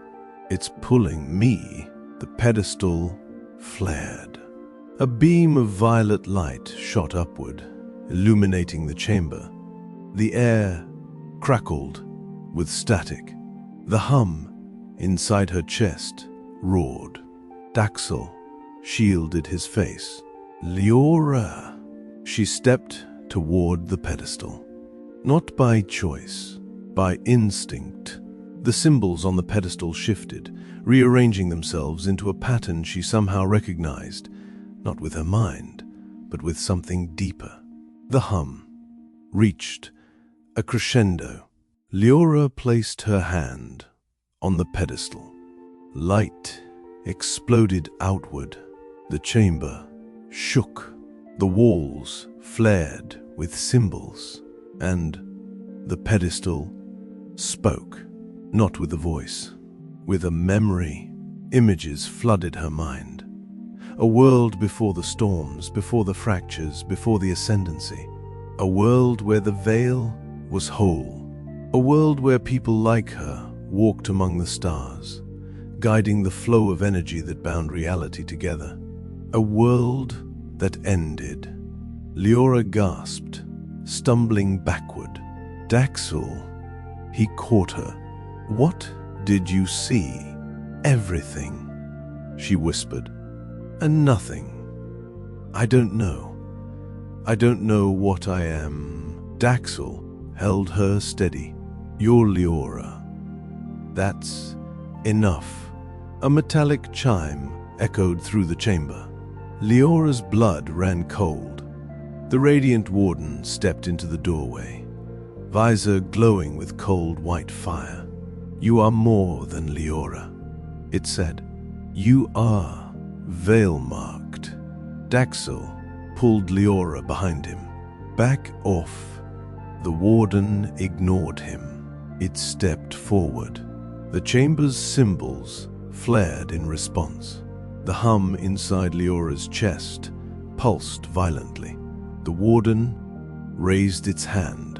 It's pulling me. The pedestal flared. A beam of violet light shot upward, illuminating the chamber. The air crackled with static. The hum inside her chest roared. Daxel shielded his face. Liora. She stepped toward the pedestal. Not by choice, by instinct. The symbols on the pedestal shifted, rearranging themselves into a pattern she somehow recognized, not with her mind, but with something deeper. The hum reached a crescendo. Liora placed her hand on the pedestal. Light exploded outward. The chamber shook. The walls flared with symbols, and the pedestal spoke, not with a voice, with a memory. Images flooded her mind. A world before the storms, before the fractures, before the ascendancy. A world where the veil was whole. A world where people like her walked among the stars, guiding the flow of energy that bound reality together. A world that ended. Liora gasped, stumbling backward. Daxel, he caught her. What did you see? Everything, she whispered. And nothing. I don't know. I don't know what I am. Daxel held her steady. You're Liora. That's enough. A metallic chime echoed through the chamber. Liora's blood ran cold. The radiant warden stepped into the doorway, visor glowing with cold white fire. You are more than Liora, it said. You are veil-marked. Daxel pulled Liora behind him. Back off. The warden ignored him. It stepped forward. The chamber's symbols flared in response. The hum inside Liora's chest pulsed violently. The warden raised its hand.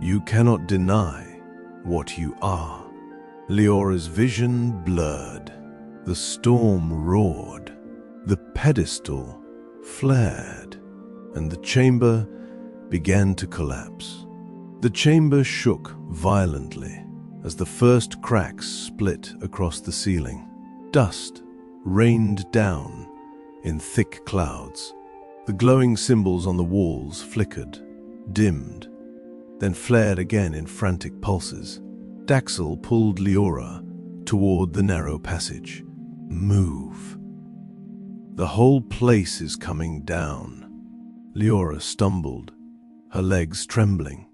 You cannot deny what you are. Liora's vision blurred. The storm roared. The pedestal flared, and the chamber began to collapse. The chamber shook violently as the first cracks split across the ceiling. Dust rained down in thick clouds. The glowing symbols on the walls flickered, dimmed, then flared again in frantic pulses. Daxel pulled Liora toward the narrow passage. Move. The whole place is coming down. Liora stumbled, her legs trembling.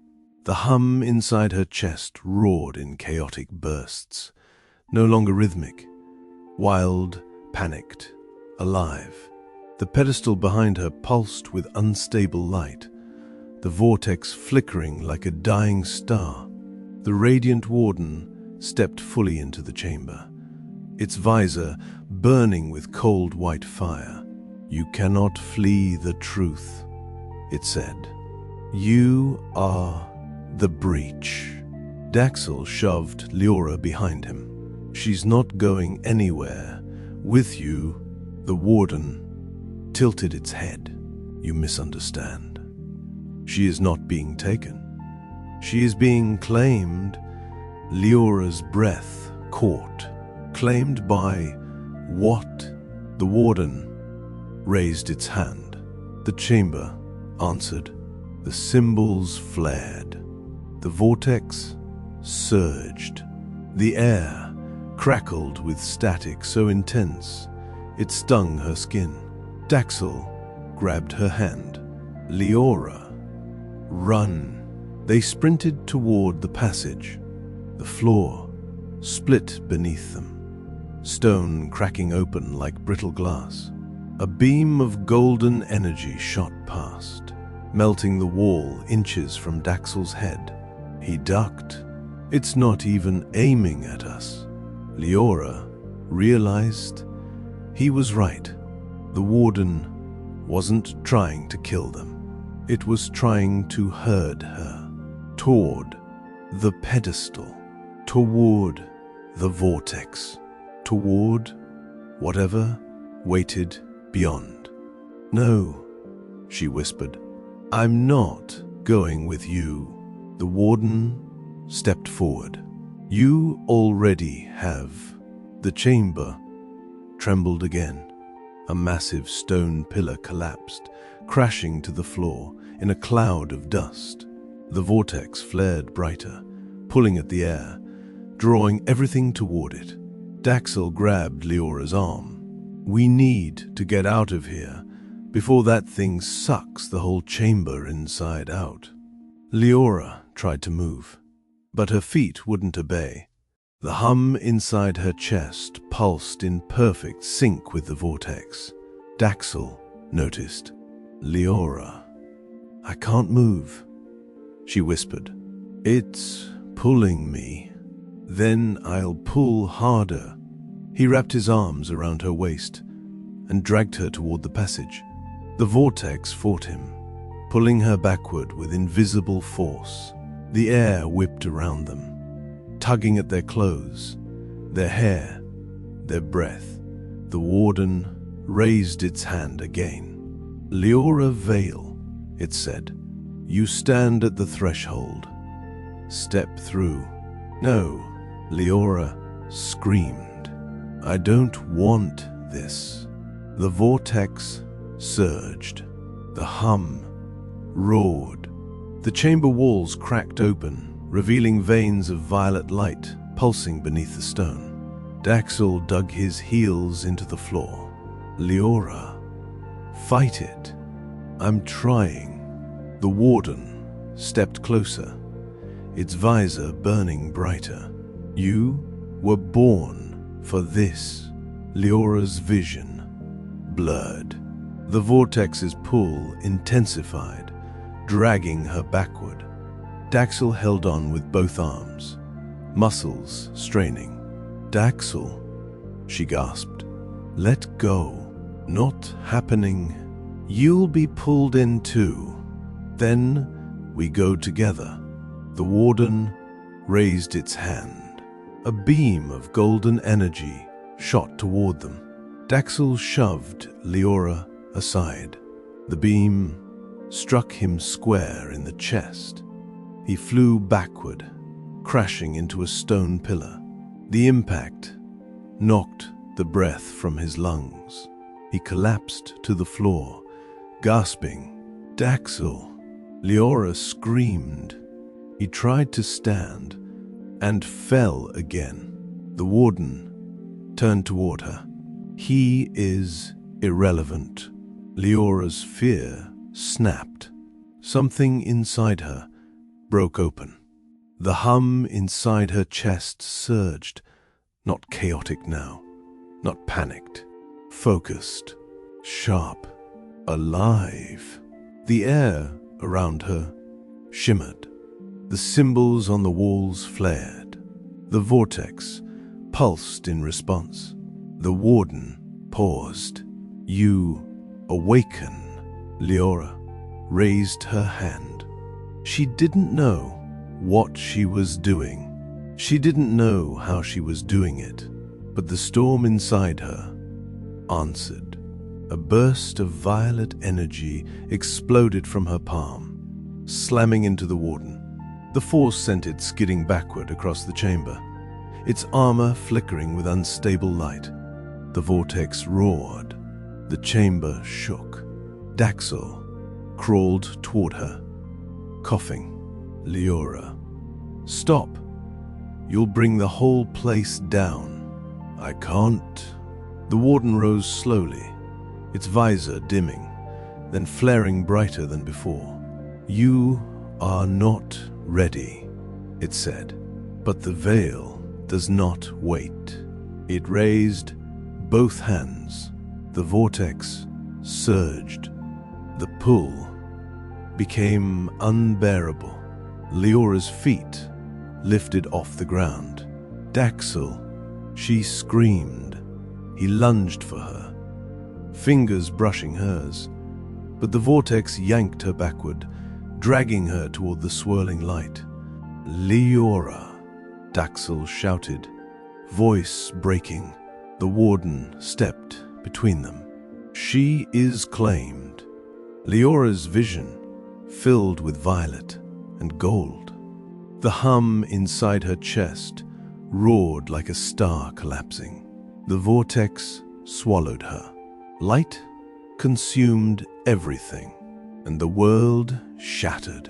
The hum inside her chest roared in chaotic bursts, no longer rhythmic, wild, panicked, alive. The pedestal behind her pulsed with unstable light, the vortex flickering like a dying star. The radiant warden stepped fully into the chamber, its visor burning with cold white fire. "You cannot flee the truth," it said. "You are the breach." Daxel shoved Liora behind him. "She's not going anywhere with you." The warden tilted its head. "You misunderstand. She is not being taken. She is being claimed." Liora's breath caught. Claimed by what? The warden raised its hand. The chamber answered. The symbols flared. The vortex surged. The air crackled with static so intense it stung her skin. Daxel grabbed her hand. "Liora, run." They sprinted toward the passage. The floor split beneath them, stone cracking open like brittle glass. A beam of golden energy shot past, melting the wall inches from Daxel's head. He ducked. "It's not even aiming at us." Liora realized he was right. The warden wasn't trying to kill them. It was trying to herd her toward the pedestal, toward the vortex, toward whatever waited beyond. "No," she whispered. "I'm not going with you." The warden stepped forward. "You already have." The chamber trembled again. A massive stone pillar collapsed, crashing to the floor in a cloud of dust. The vortex flared brighter, pulling at the air, drawing everything toward it. Daxel grabbed Liora's arm. "We need to get out of here before that thing sucks the whole chamber inside out." Liora tried to move, but her feet wouldn't obey. The hum inside her chest pulsed in perfect sync with the vortex. Daxel noticed. "Liora, I can't move," she whispered. "It's pulling me. Then I'll pull harder." He wrapped his arms around her waist and dragged her toward the passage. The vortex fought him, pulling her backward with invisible force. The air whipped around them, tugging at their clothes, their hair, their breath. The warden raised its hand again. "Liora Vale," it said. "You stand at the threshold. Step through." "No," Liora screamed. "I don't want this." The vortex surged. The hum roared. The chamber walls cracked open, revealing veins of violet light pulsing beneath the stone. Daxel dug his heels into the floor. "Liora, fight it." "I'm trying." The warden stepped closer, its visor burning brighter. "You were born for this." Liora's vision blurred. The vortex's pull intensified, dragging her backward. Daxel held on with both arms, muscles straining. "Daxel," she gasped. "Let go." "Not happening." "You'll be pulled in too. Then we go together." The warden raised its hand. A beam of golden energy shot toward them. Daxel shoved Liora aside. The beam struck him square in the chest. He flew backward, crashing into a stone pillar. The impact knocked the breath from his lungs. He collapsed to the floor, gasping. "Daxel!" Liora screamed. He tried to stand and fell again. The warden turned toward her. He is irrelevant. Liora's fear snapped. Something inside her broke open. The hum inside her chest surged, not chaotic now, not panicked, focused, sharp, alive. The air around her shimmered. The symbols on the walls flared. The vortex pulsed in response. The warden paused. "You awaken." Liora raised her hand. She didn't know what she was doing. She didn't know how she was doing it, but the storm inside her answered. A burst of violet energy exploded from her palm, slamming into the warden. The force sent it skidding backward across the chamber, its armor flickering with unstable light. The vortex roared. The chamber shook. Daxel crawled toward her, coughing. "Liora, stop. You'll bring the whole place down." "I can't." The warden rose slowly, its visor dimming, then flaring brighter than before. "You are not ready," it said. But the veil does not wait. It raised both hands. The vortex surged. The pull became unbearable. Liora's feet lifted off the ground. "Daxel," she screamed. He lunged for her, fingers brushing hers, but the vortex yanked her backward, dragging her toward the swirling light. "Liora," Daxel shouted, voice breaking. The warden stepped between them. "She is claimed." Liora's vision filled with violet and gold. The hum inside her chest roared like a star collapsing. The vortex swallowed her. Light consumed everything, and the world shattered.